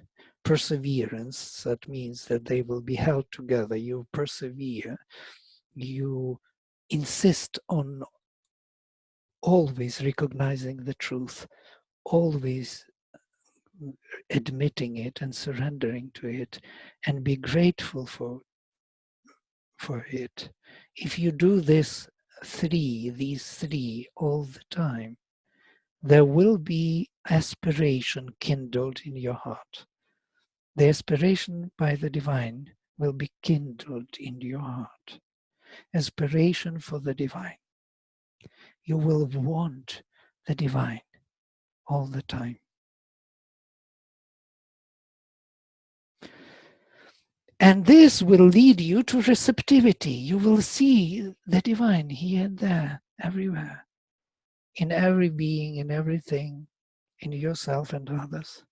perseverance, that means that they will be held together. You persevere, you insist on always recognizing the truth, always admitting it and surrendering to it, and be grateful for it. If you do these three all the time, there will be aspiration kindled in your heart. The aspiration by the divine will be kindled in your heart. Aspiration for the divine. You will want the divine all the time. And this will lead you to receptivity. You will see the divine here and there, everywhere, in every being, in everything, in yourself and others.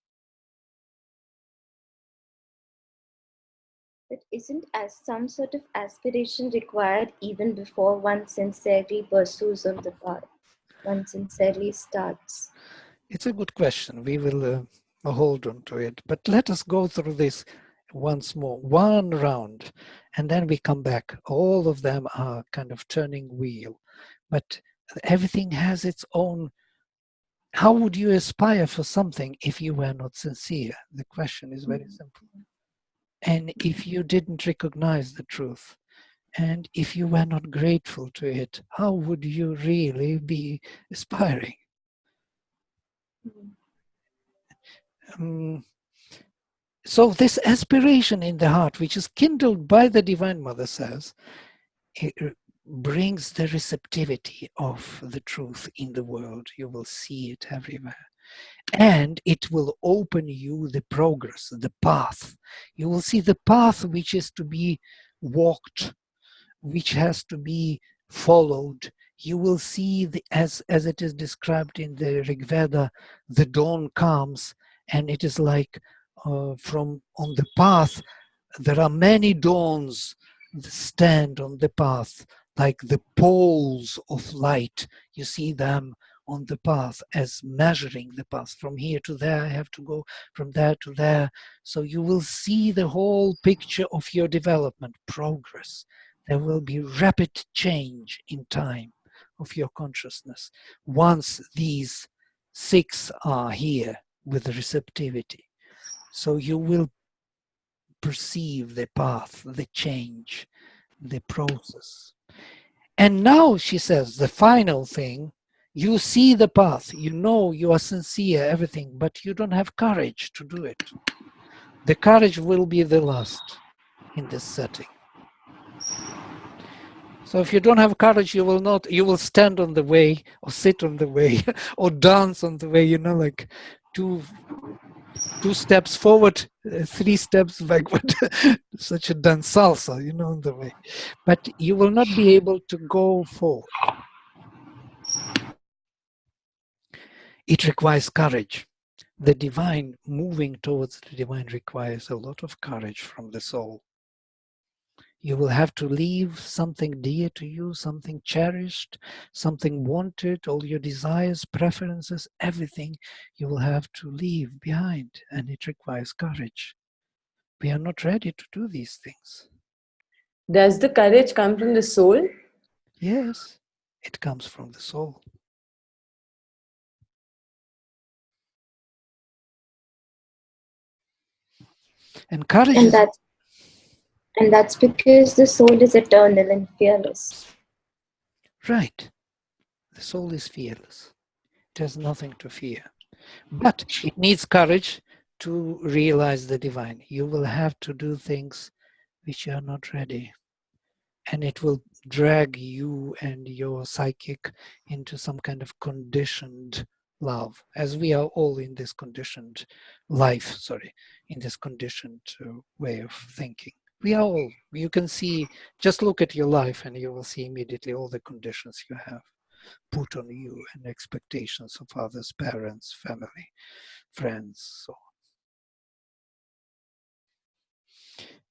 But isn't as some sort of aspiration required even before one sincerely pursues of the path? One sincerely starts. It's a good question. We will hold on to it. But let us go through this once more, one round, and then we come back. All of them are kind of turning wheel, but everything has its own. How would you aspire for something if you were not sincere? The question is very simple. And if you didn't recognize the truth, and if you were not grateful to it, how would you really be aspiring? So this aspiration in the heart, which is kindled by the Divine Mother, says, it brings the receptivity of the truth in the world. You will see it everywhere. And it will open you the progress, the path. You will see the path which is to be walked, which has to be followed. You will see, as it is described in the Rig Veda, the dawn comes, and it is like from on the path, there are many dawns that stand on the path, like the poles of light. You see them on the path as measuring the path. From here to there, I have to go from there to there. So you will see the whole picture of your development, progress. There will be rapid change in time of your consciousness once these six are here with receptivity. So you will perceive the path, the change, the process. And now, she says, the final thing, you see the path, you know you are sincere, everything, but you don't have courage to do it. The courage will be the last in this setting. So if you don't have courage, you will stand on the way, or sit on the way, or dance on the way, you know, like two steps forward, three steps backward, such a dance salsa, you know, on the way. But you will not be able to go forward. It requires courage. The divine, moving towards the divine, requires a lot of courage from the soul. You will have to leave something dear to you, something cherished, something wanted, all your desires, preferences, everything you will have to leave behind, and it requires courage. We are not ready to do these things. Does the courage come from the soul? Yes, it comes from the soul. And courage And is... that's because the soul is eternal and fearless. Right. The soul is fearless. It has nothing to fear. But it needs courage to realize the divine. You will have to do things which you are not ready. And it will drag you and your psychic into some kind of conditioned love, as we are all in this conditioned life, in this conditioned way of thinking. We are all, you can see, just look at your life and you will see immediately all the conditions you have put on you and expectations of others, parents, family, friends, so on.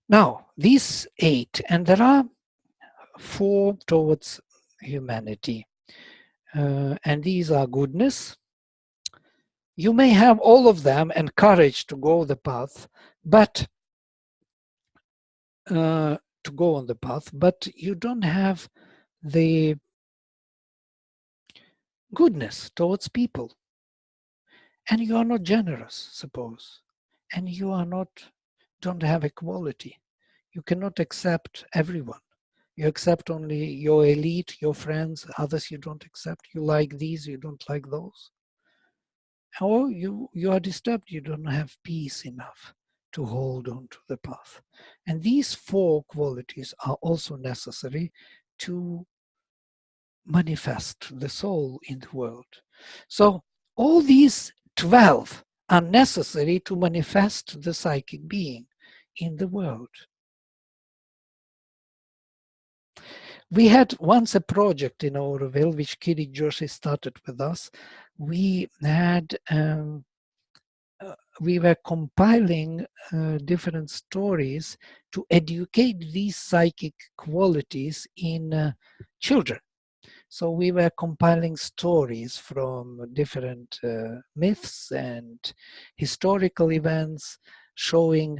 Now, these 8, and there are 4 towards humanity, and these are goodness. You may have all of them and courage to go the path, but to go on the path, but you don't have the goodness towards people, and you are not generous, suppose, and you are not, don't have equality. You cannot accept everyone. You accept only your elite, your friends, others you don't accept. You like these, you don't like those. Or you are disturbed, you don't have peace enough to hold on to the path. And these 4 qualities are also necessary to manifest the soul in the world. So all these 12 are necessary to manifest the psychic being in the world. We had once a project in Auroville, which Kiri Joshi started with us. We had we were compiling different stories to educate these psychic qualities in children. So we were compiling stories from different myths and historical events showing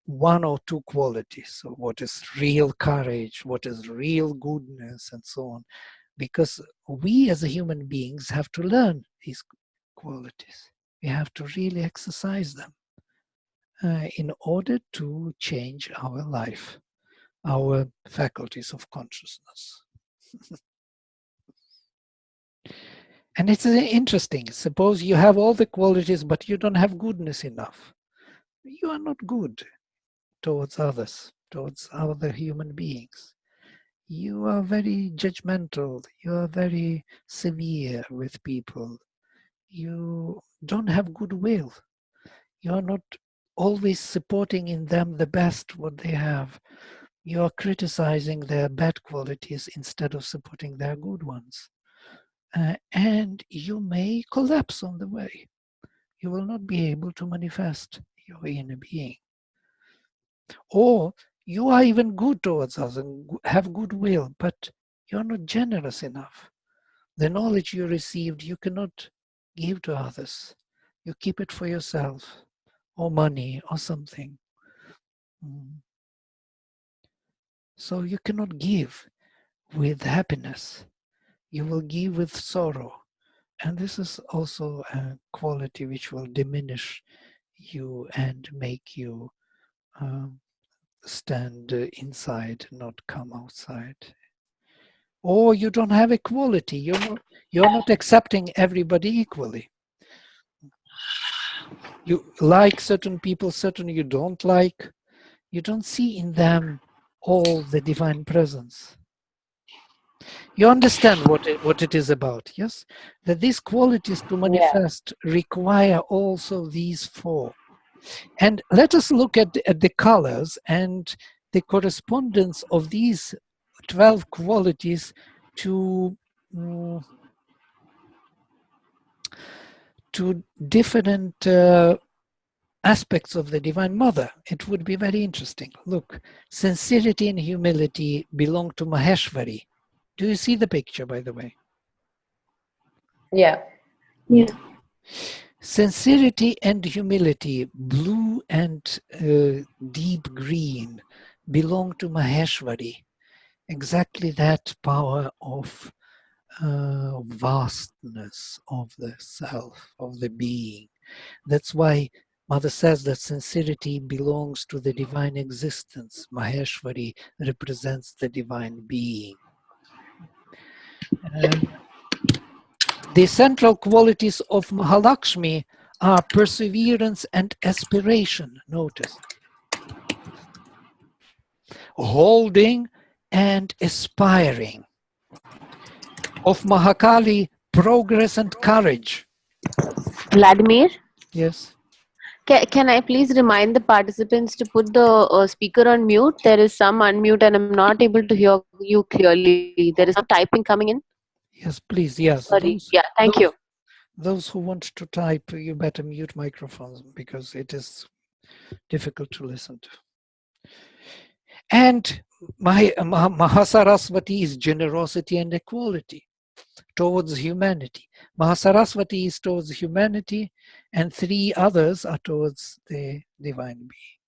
1 or 2 qualities. So what is real courage, what is real goodness, and so on. Because we as human beings have to learn these qualities. We have to really exercise them in order to change our life, our faculties of consciousness. And it's interesting. Suppose you have all the qualities, but you don't have goodness enough. You are not good towards others, towards other human beings. You are very judgmental. You are very severe with people. You don't have goodwill. You are not always supporting in them the best what they have. You are criticizing their bad qualities instead of supporting their good ones. And you may collapse on the way. You will not be able to manifest your inner being. Or you are even good towards us and have goodwill, but you're not generous enough. The knowledge you received, you cannot give to others. You keep it for yourself, or money, or something. So you cannot give with happiness. You will give with sorrow. And this is also a quality which will diminish you and make you stand inside, not come outside. Or you don't have equality. You're not accepting everybody equally. You like certain people, certain you don't like. You don't see in them all the divine presence. You understand what it is about, yes? That these qualities to manifest require also these 4. And let us look at the colors and the correspondence of these 12 qualities to to different aspects of the Divine Mother. It would be very interesting. Look, sincerity and humility belong to Maheshwari. Do you see the picture, by the way? Yeah. Yeah. Sincerity and humility, blue and deep green, belong to Maheshwari. Exactly that power of vastness of the self, of the being. That's why Mother says that sincerity belongs to the divine existence. Maheshwari represents the divine being. The central qualities of Mahalakshmi are perseverance and aspiration. Notice. Holding and aspiring. Of Mahakali, progress and courage. Vladimir, Yes. can I please remind the participants to put the speaker on mute? There is some unmute and I'm not able to hear you clearly. There is some typing coming in. Yes, please. Yes. Sorry. Yeah, thank you. Those who want to type, you better mute microphones because it is difficult to listen to. And Mahasaraswati is generosity and equality towards humanity. Mahasaraswati is towards humanity, and three others are towards the divine being.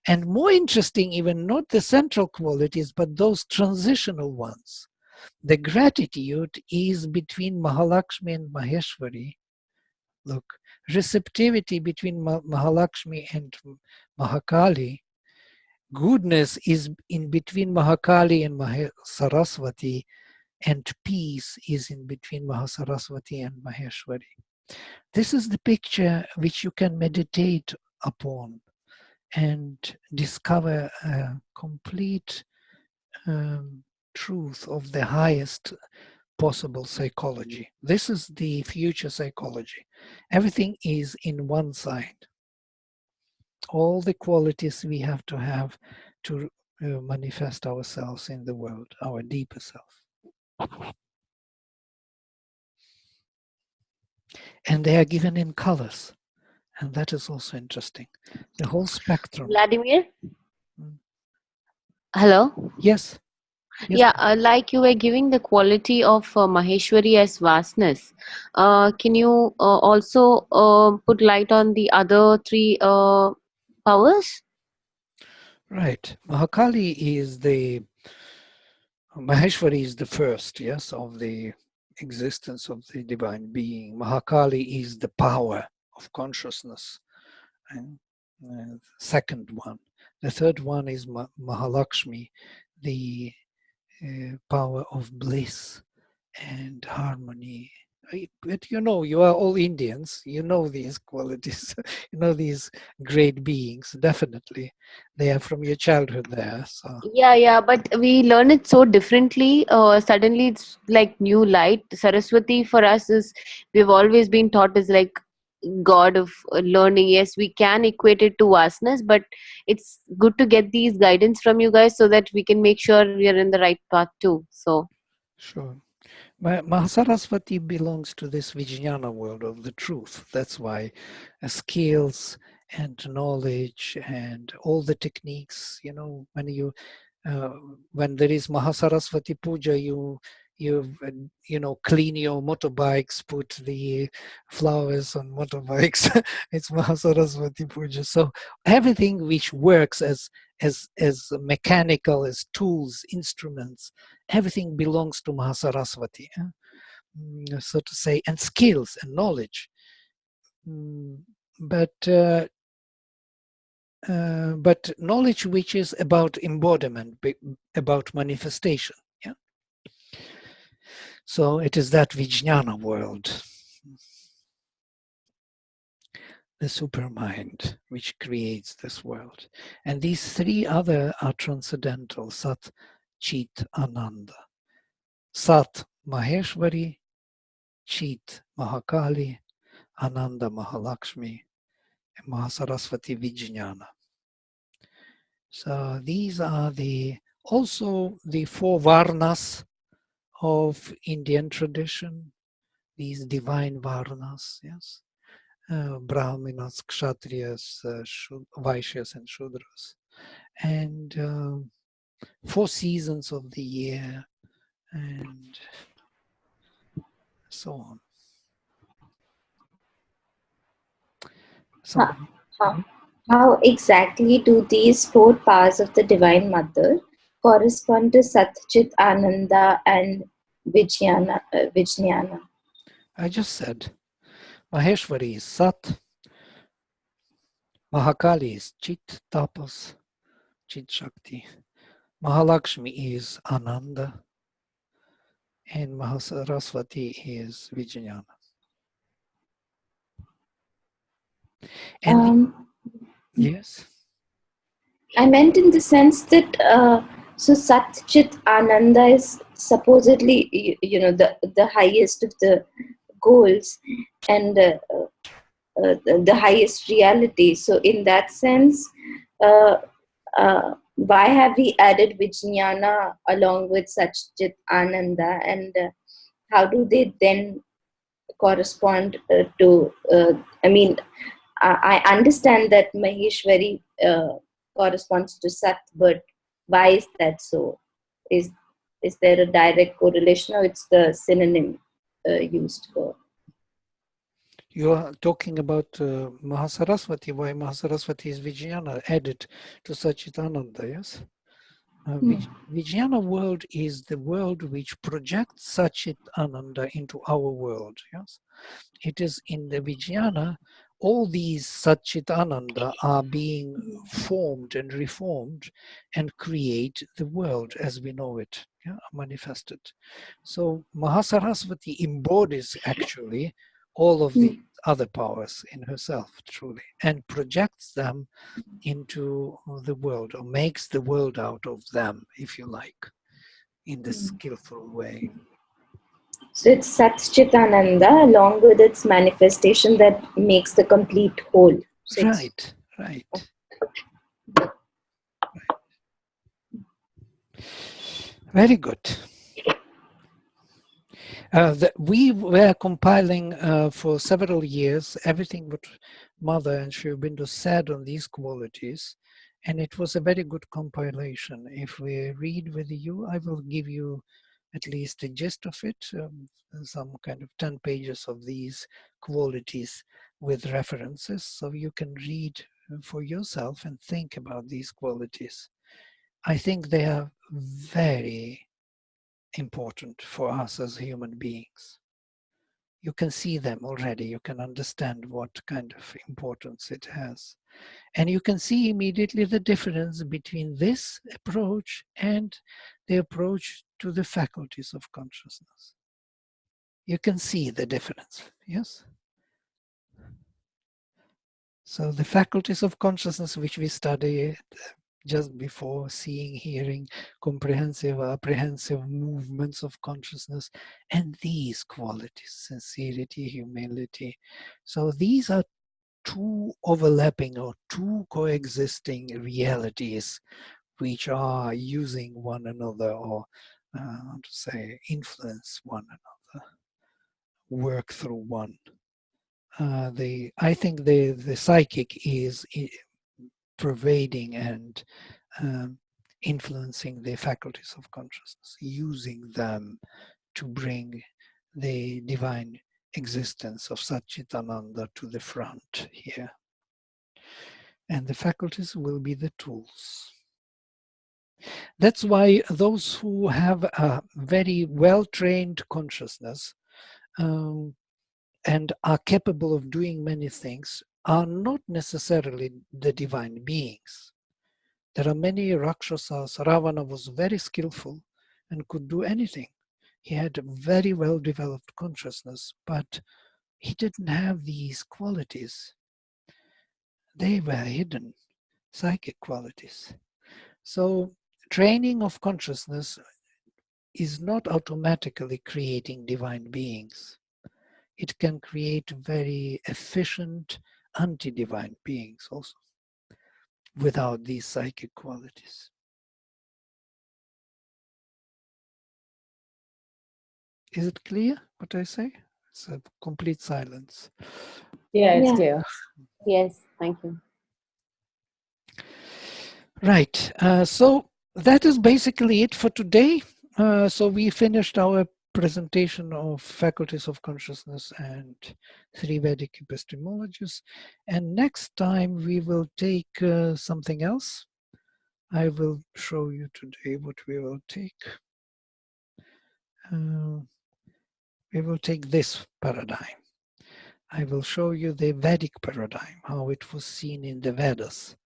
And more interesting, even not the central qualities, but those transitional ones. The gratitude is between Mahalakshmi and Maheshwari. Look, receptivity between Mahalakshmi and Mahakali. Goodness is in between Mahakali and Mahasaraswati, and peace is in between Mahasaraswati and Maheshwari. This is the picture which you can meditate upon and discover a complete truth of the highest possible psychology. This is the future psychology. Everything is in one side. All the qualities we have to manifest ourselves in the world, our deeper self. And they are given in colors. And that is also interesting. The whole spectrum. Vladimir? Hello? Yes. Yes. Yeah, like you were giving the quality of Maheshwari as vastness. Can you also put light on the other three powers? Right. Mahakali is the, Maheshwari is the first, yes, of the existence of the divine being. Mahakali is the power of consciousness. And second one. The third one is Mahalakshmi, the power of bliss and harmony. But you know, you are all Indians, you know these qualities, you know these great beings, definitely. They are from your childhood there. So. Yeah, but we learn it so differently. Suddenly it's like new light. Saraswati for us is, we've always been taught is like god of learning. Yes, we can equate it to vastness, but it's good to get these guidance from you guys so that we can make sure we are in the right path too. So Sure. Mahasaraswati belongs to this Vijnana world of the truth. That's why skills and knowledge and all the techniques, you know, when there is Mahasaraswati Puja, you know, clean your motorbikes, put the flowers on motorbikes. It's Mahasaraswati Puja. So everything which works as mechanical, as tools, instruments, everything belongs to Mahasaraswati, so to say, and skills and knowledge. But knowledge which is about embodiment, about manifestation. Yeah. So it is that Vijnana world, the supermind, which creates this world. And these three other are transcendental: Sat, Chit, Ananda. Sat, Maheshwari; Chit, Mahakali; Ananda, Mahalakshmi; and Mahasaraswati, Vijnana. So these are also the four varnas of Indian tradition, these divine varnas, yes. Brahmanas, Kshatriyas, Vaishyas and Shudras. And 4 seasons of the year and so on. How, how exactly do these 4 powers of the Divine Mother correspond to Sat Chit Ananda and Vijnana? I just said, Maheshwari is Sat, Mahakali is Chit, Tapas, Chit Shakti. Mahalakshmi is Ananda, and Mahasaraswati is Vijnana. And yes? I meant in the sense that so Sat Chit Ananda is supposedly the highest of the goals and the highest reality. So in that sense, why have we added Vijnana along with Sat Chit Ananda, and how do they then correspond to? I mean, I understand that Maheshwari corresponds to Sat, but why is that so? Is there a direct correlation, or it's the synonym used for? You are talking about Mahasaraswati, why Mahasaraswati is Vijnana added to Sachitananda, yes? Vijnana world is the world which projects Sachit Ananda into our world. Yes, it is in the Vijnana all these Sachit Ananda are being formed and reformed and create the world as we know it, yeah, manifested. So Mahasaraswati embodies actually all of the other powers in herself, truly, and projects them into the world, or makes the world out of them, if you like, in this skillful way. So it's Satchitananda along with its manifestation that makes the complete whole. So right. Very good. We were compiling for several years everything what Mother and Sri Aurobindo said on these qualities, and it was a very good compilation. If we read with you, I will give you at least a gist of it, some kind of 10 pages of these qualities with references, so you can read for yourself and think about these qualities. I think they are very important for us as human beings. You can see them already, you can understand what kind of importance it has. And you can see immediately the difference between this approach and the approach to the faculties of consciousness. You can see the difference, yes? So the faculties of consciousness which we studied just before, seeing, hearing, comprehensive, apprehensive movements of consciousness, and these qualities, sincerity, humility. So these are 2 overlapping or 2 coexisting realities which are using one another, or how to say, influence one another, work through one. I think the psychic is pervading and influencing the faculties of consciousness, using them to bring the divine existence of Satchitananda to the front here. And the faculties will be the tools. That's why those who have a very well-trained consciousness and are capable of doing many things are not necessarily the divine beings. There are many Rakshasas. Ravana was very skillful and could do anything. He had a very well-developed consciousness, but he didn't have these qualities. They were hidden, psychic qualities. So training of consciousness is not automatically creating divine beings. It can create very efficient anti-divine beings also, without these psychic qualities. Is it clear what I say? It's a complete silence. Yeah, it's Yeah. clear. Yes, thank you. Right. So that is basically it for today. So we finished our presentation of faculties of consciousness and three Vedic epistemologies. And next time we will take something else. I will show you today what we will take. We will take this paradigm. I will show you the Vedic paradigm, how it was seen in the Vedas,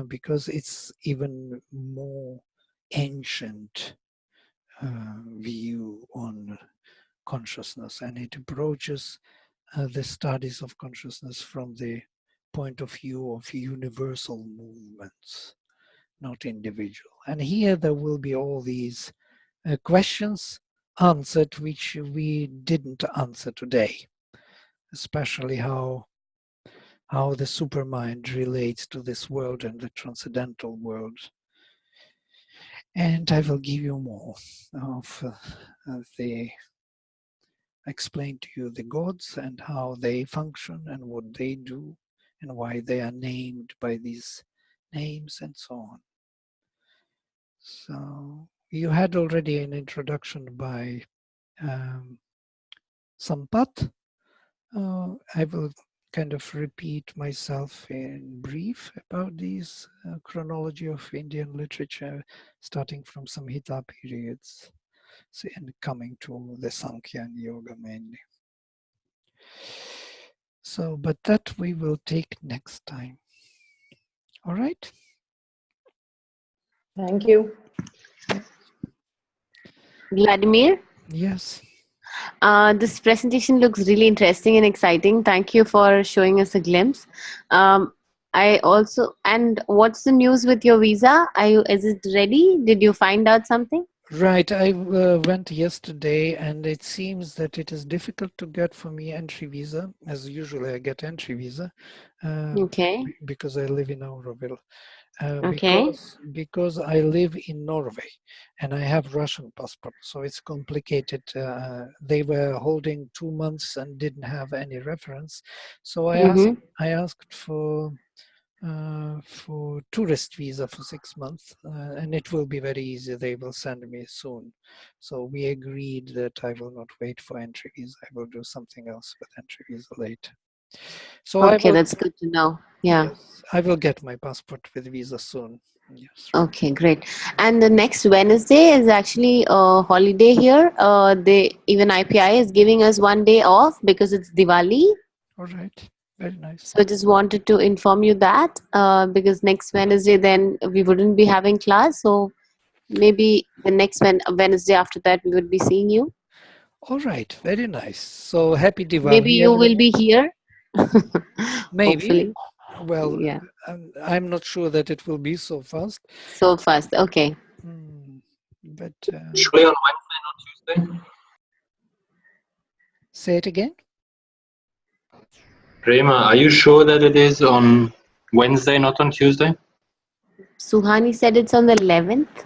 because it's even more ancient view on consciousness, and it approaches the studies of consciousness from the point of view of universal movements, not individual. And here there will be all these questions answered which we didn't answer today, especially how the supermind relates to this world and the transcendental world. And I will give you more of the explain to you the gods and how they function and what they do and why they are named by these names and so on. So you had already an introduction by Sampat. I will kind of repeat myself in brief about these chronology of Indian literature, starting from Samhita periods and coming to the Sankhya and Yoga mainly. So, but that we will take next time. All right. Thank you. Vladimir, Yes. this presentation looks really interesting and exciting. Thank you for showing us a glimpse. I also, and what's the news with your visa? Is it ready? Did you find out something? Right. I went yesterday, and it seems that it is difficult to get for me entry visa. As usually, I get entry visa Okay. because I live in Auroville. Okay. Because I live in Norway and I have Russian passport, so it's complicated. They were holding 2 months and didn't have any reference, so I asked for tourist visa for 6 months, and it will be very easy. They will send me soon. So we agreed that I will not wait for entry visa. I will do something else with entry visa later. So Okay, that's good to know. Yeah. Yes, I will get my passport with visa soon. Yes. Okay, great. And the next Wednesday is actually a holiday here. They even IPI is giving us 1 day off because it's Diwali. All right. Very nice. So I just wanted to inform you that because next Wednesday then we wouldn't be having class. So maybe the next Wednesday after that we would be seeing you. All right. Very nice. So happy Maybe Diwali, you will everyone. be here. Maybe. Hopefully. Well, Yeah. I'm not sure that it will be so fast. So fast. Okay. But Usually on Wednesday, not Tuesday. say it again. Rema, are you sure that it is on Wednesday, not on Tuesday? Suhani said it's on the 11th.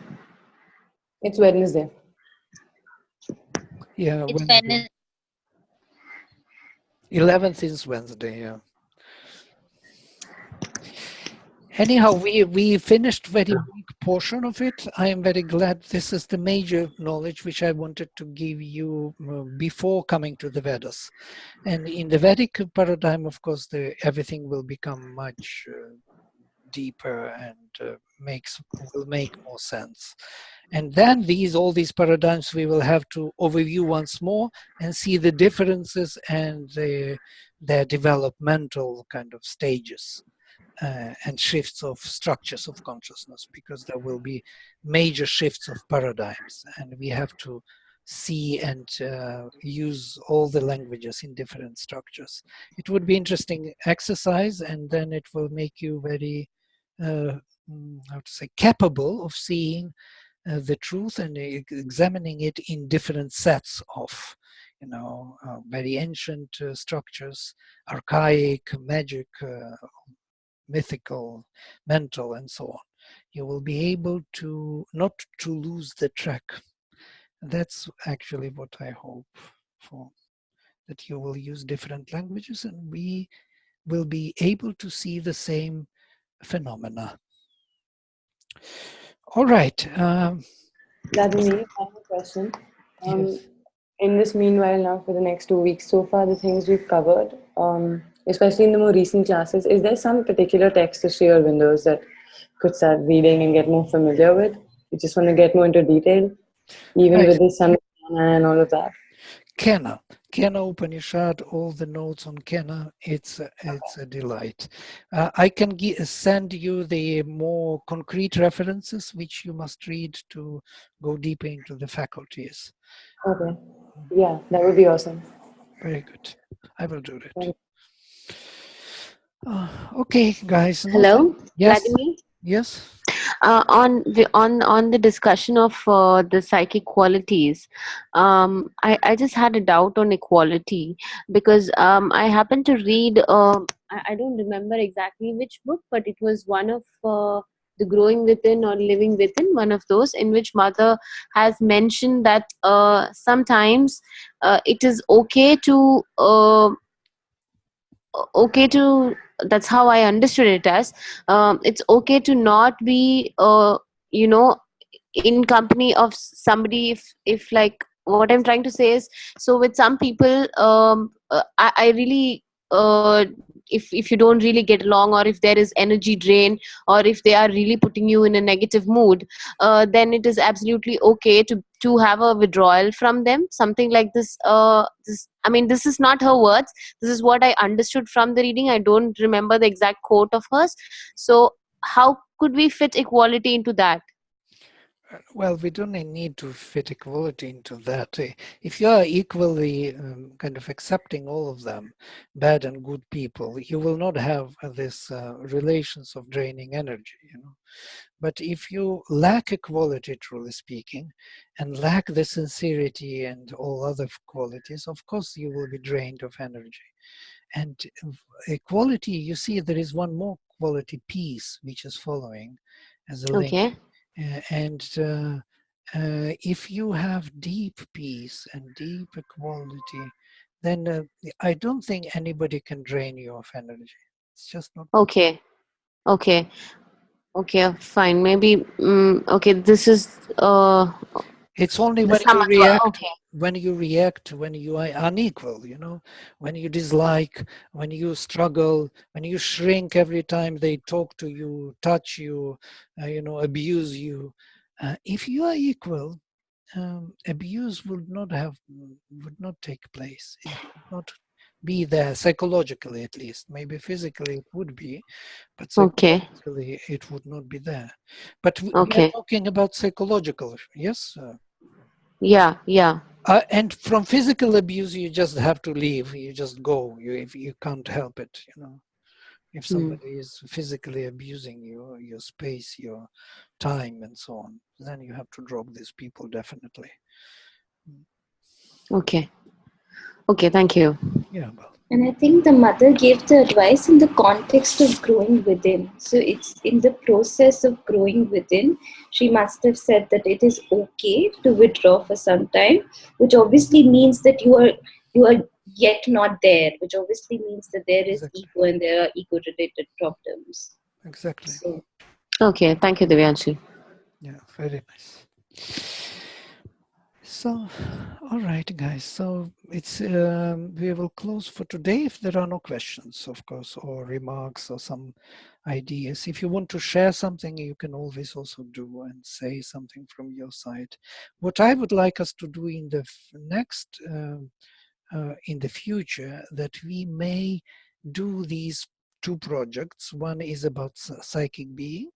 It's Wednesday. Yeah, It's Wednesday. 11th is Wednesday. Yeah. Anyhow, we finished very big portion of it. I am very glad. This is the major knowledge which I wanted to give you before coming to the Vedas. And in the Vedic paradigm, of course, everything will become much deeper and will make more sense. And then all these paradigms we will have to overview once more and see the differences and their developmental kind of stages. And shifts of structures of consciousness, because there will be major shifts of paradigms, and we have to see and use all the languages in different structures. It would be interesting exercise, and then it will make you very, how to say, capable of seeing the truth and examining it in different sets of, very ancient structures, archaic, magic, mythical, mental, and so on. You will be able to not to lose the track. That's actually what I hope for. that you will use different languages, and we will be able to see the same phenomena. All right. Vladimir, I have a question. Yes. In this meanwhile, now for the next 2 weeks, so far the things we've covered, especially in the more recent classes, is there some particular text history or windows that could start reading and get more familiar with? You just want to get more into detail, even Right. with the Samhita and all of that. Kena Upanishad, all the notes on Kena, it's a delight. I can send you the more concrete references which you must read to go deeper into the faculties. Okay. Yeah, that would be awesome. Very good. I will do Thank that. you. Okay, guys. Hello, Yes. Vladimir. Yes. On the discussion of the psychic qualities, I just had a doubt on equality, because I happened to read, I don't remember exactly which book, but it was one of the Growing Within or Living Within, one of those, in which Mother has mentioned that sometimes it is okay to that's how I understood it as, it's okay to not be you know in company of somebody, if like, what I'm trying to say is, so with some people, I really, if you don't really get along, or if there is energy drain, or if they are really putting you in a negative mood, then it is absolutely okay to have a withdrawal from them, something like this. I mean, this is not her words, this is what I understood from the reading. I don't remember the exact quote of hers. So how could we fit equality into that? Well, we don't need to fit equality into that. If you are equally kind of accepting all of them, bad and good people, you will not have this relations of draining energy, you know. But if you lack equality, truly speaking, and lack the sincerity and all other qualities, of course you will be drained of energy. And equality, you see, there is one more quality, peace, which is following as a link. Okay. If you have deep peace and deep equality, then I don't think anybody can drain you of energy. It's just not possible. Okay. Okay. Okay, fine. Maybe okay, this is It's only the when you samatva. react, Okay. when you are unequal, you know, when you dislike, when you struggle, when you shrink every time they talk to you, touch you, you know, abuse you. If you are equal, abuse would not take place. It would not be there psychologically, at least. Maybe physically it would be, but Okay. psychologically it would not be there. But we are Okay. talking about psychological, yes. Yeah, yeah. And from physical abuse, you just have to leave. You just go. If you can't help it, you know. If Mm. somebody is physically abusing you, your space, your time, and so on, then you have to drop these people definitely. Okay. Okay, thank you. Yeah, well, And I think the mother gave the advice in the context of growing within. So it's in the process of growing within, she must have said that it is okay to withdraw for some time, which obviously means that you are yet not there, which obviously means that there is exactly, ego and there are ego related problems. exactly. So Okay, thank you, Divyanshi. Yeah, very nice. So, all right, guys. So it's we will close for today if there are no questions, of course, or remarks or some ideas. If you want to share something, you can always also do and say something from your side. What I would like us to do in the next, in the future, that we may do these two projects. One is about psychic being,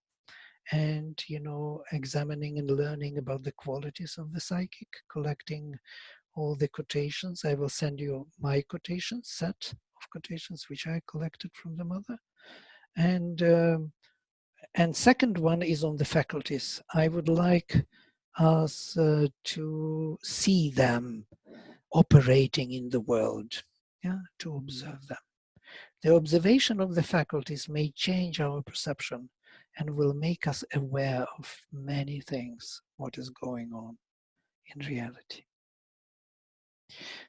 and you know, examining and learning about the qualities of the psychic, collecting all the quotations. I will send you my quotation set of quotations which I collected from the mother. And second one is on the faculties. I would like us to see them operating in the world, yeah, to observe them. The observation of the faculties may change our perception and will make us aware of many things, what is going on in reality.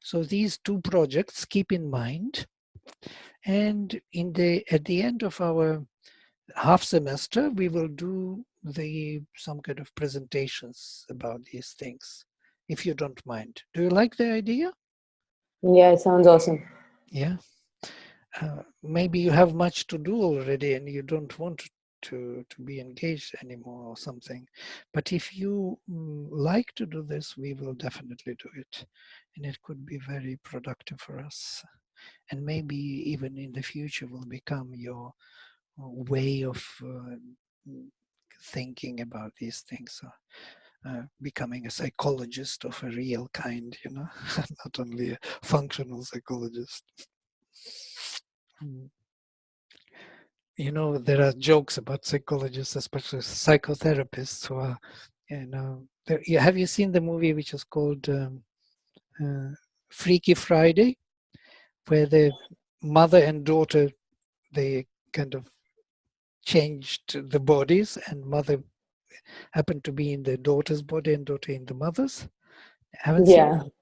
So these two projects keep in mind, and at the end of our half semester, we will do some kind of presentations about these things, if you don't mind. Do you like the idea? Yeah, it sounds awesome. Yeah. Maybe you have much to do already and you don't want to be engaged anymore or something. But if you like to do this, we will definitely do it. And it could be very productive for us. And maybe even in the future will become your way of thinking about these things. Becoming a psychologist of a real kind, you know, not only a functional psychologist. You know, there are jokes about psychologists, especially psychotherapists, who are, you know, have you seen the movie which is called Freaky Friday, where the mother and daughter, they kind of changed the bodies, and mother happened to be in the daughter's body and daughter in the mother's? Haven't seen Yeah. it?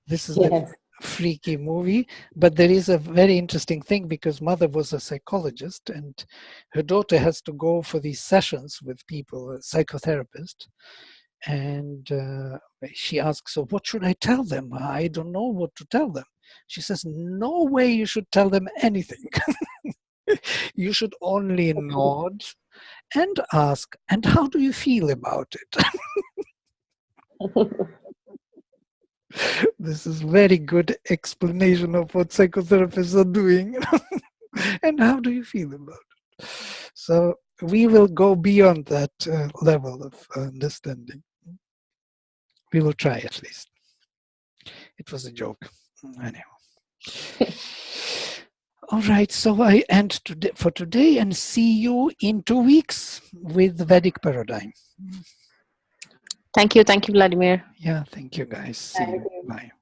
This is the Yes. freaky movie, but there is a very interesting thing because mother was a psychologist and her daughter has to go for these sessions with people, a psychotherapist, and she asks, so what should I tell them? I don't know what to tell them. She says, no way you should tell them anything. You should only nod and ask, and how do you feel about it? This is very good explanation of what psychotherapists are doing. And how do you feel about it? So we will go beyond that level of understanding. We will try at least. It was a joke. Anyhow. All right, so I end for today and see you in 2 weeks with the Vedic paradigm. Thank you, Vladimir. Yeah, thank you guys. See you. Bye.